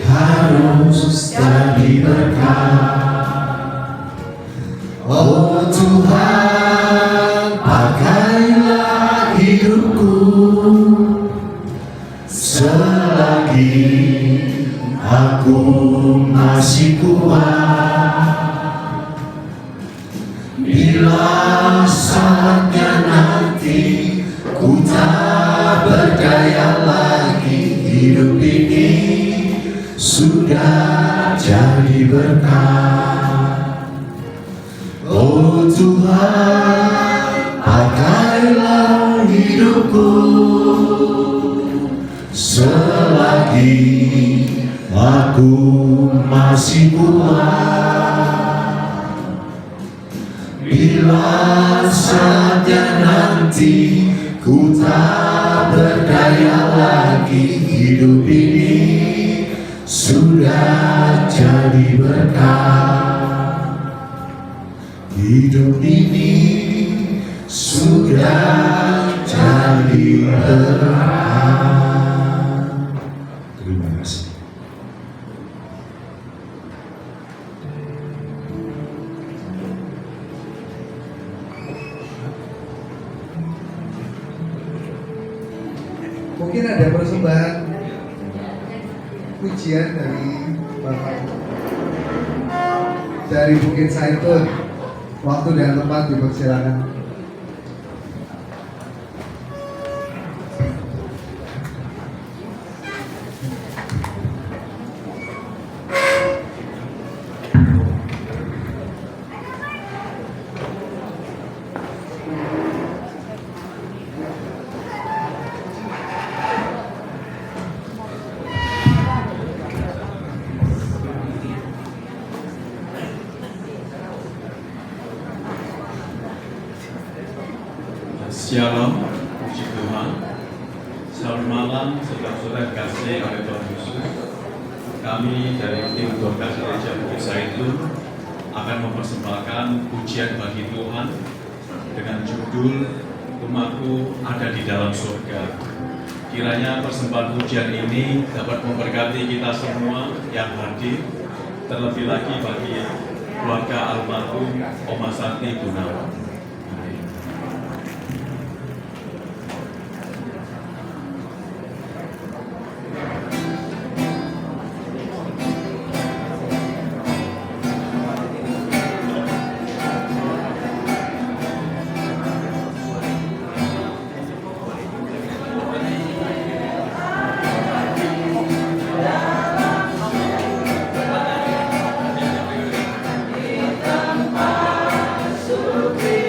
harus jadi berkah. Oh Tuhan, pakailah hidupku selagi aku masih kuat. Bila saatnya nanti ku tak berdaya lagi, hidup ini sudah jadi berkah. Oh Tuhan, pakailah hidupku selagi aku masih kuat. Bila saatnya nanti ku tak berdaya lagi, hidup ini sudah jadi berkah. Hidup ini sudah jadi berkah. Terima kasih. Mungkin ada persembahan pujian dari Bapak dari Bukit Saitun. Waktu dan tempat dipersilakan. Shalom, puji Tuhan. Selamat malam, saudara-saudara kasih oleh Tuhan Yesus. Kami dari tim Dorcas Gereja Bukit Saitun akan mempersembahkan pujian bagi Tuhan dengan judul Rumahku Ada di Dalam Surga. Kiranya persembahan pujian ini dapat memberkati kita semua yang hadir, terlebih lagi bagi keluarga almarhum Oma Santi Gunawan. Suci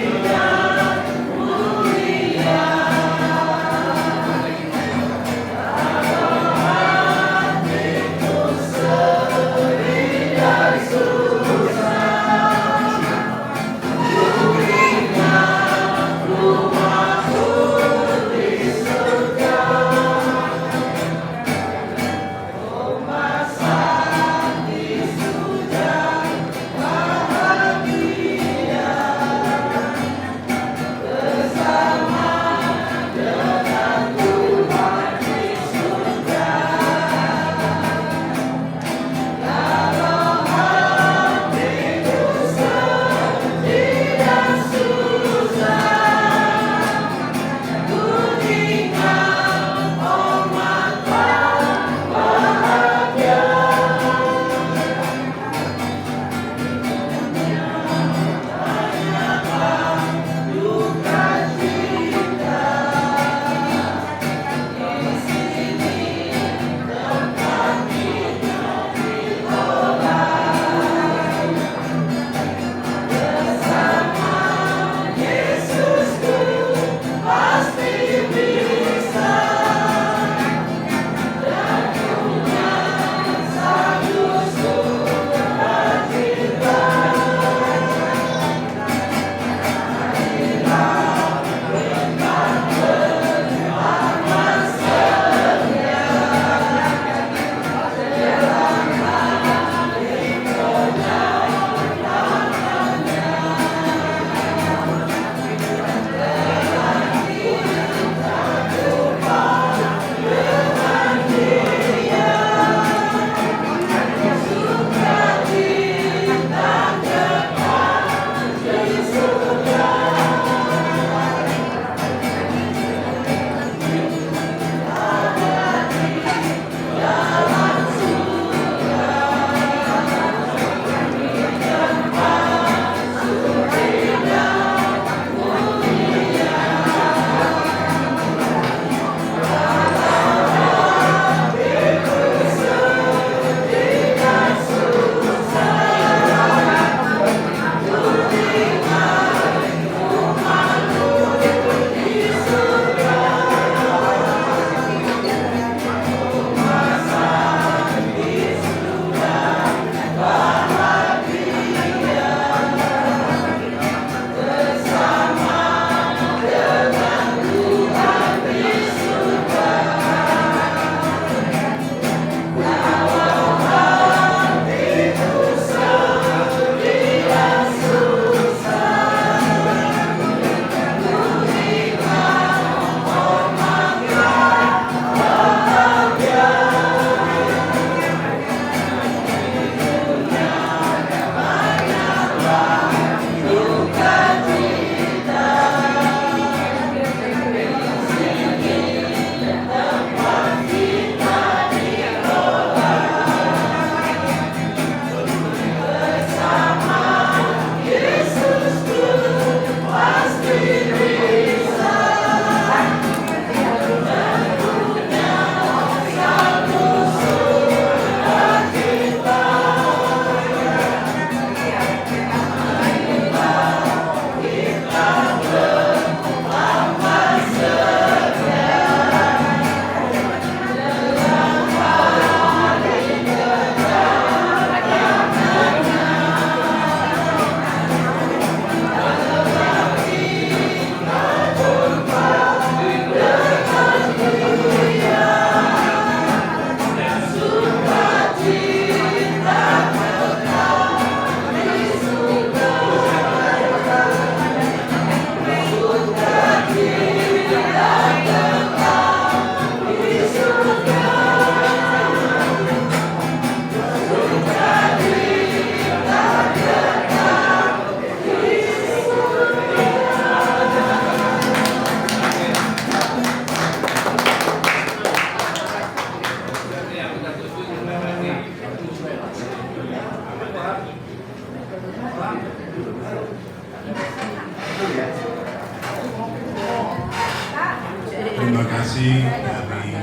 kasih dari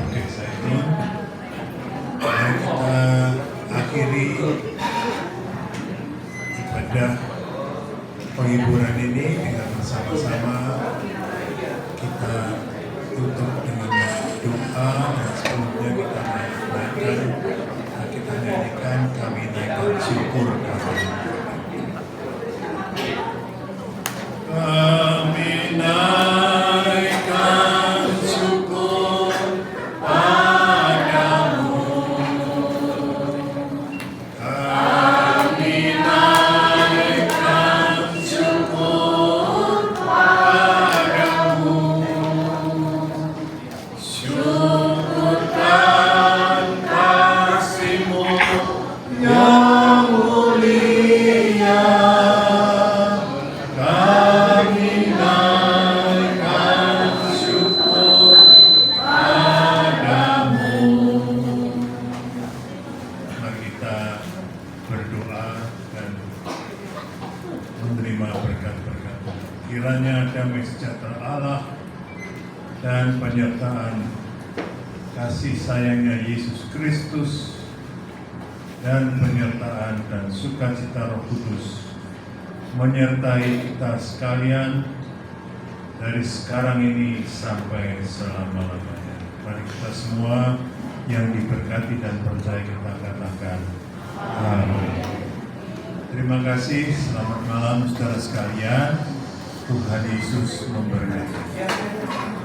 Bukit Zaitun. Mari kita akhiri ibadah penghiburan ini dengan bersama-sama kita tutup dengan doa, dan sebelumnya kita nyanyikan kami naikkan syukur kami. Kami naikkan syukur padamu. Kami naikkan syukur padamu. Syukur dan kasih-Mu yang mulia. Kami naikkan syukur padamu. Mari kita berdoa dan menerima berkat-berkat. Kiranya damai sejahtera Allah dan penyertaan kasih sayangnya Yesus Kristus dan penyertaan dan sukacita Roh Kudus menyertai kita sekalian dari sekarang ini sampai selama-lamanya. Mari kita semua yang diberkati dan percaya kita katakan amin. Terima kasih, selamat malam saudara sekalian. Tuhan Yesus memberkati.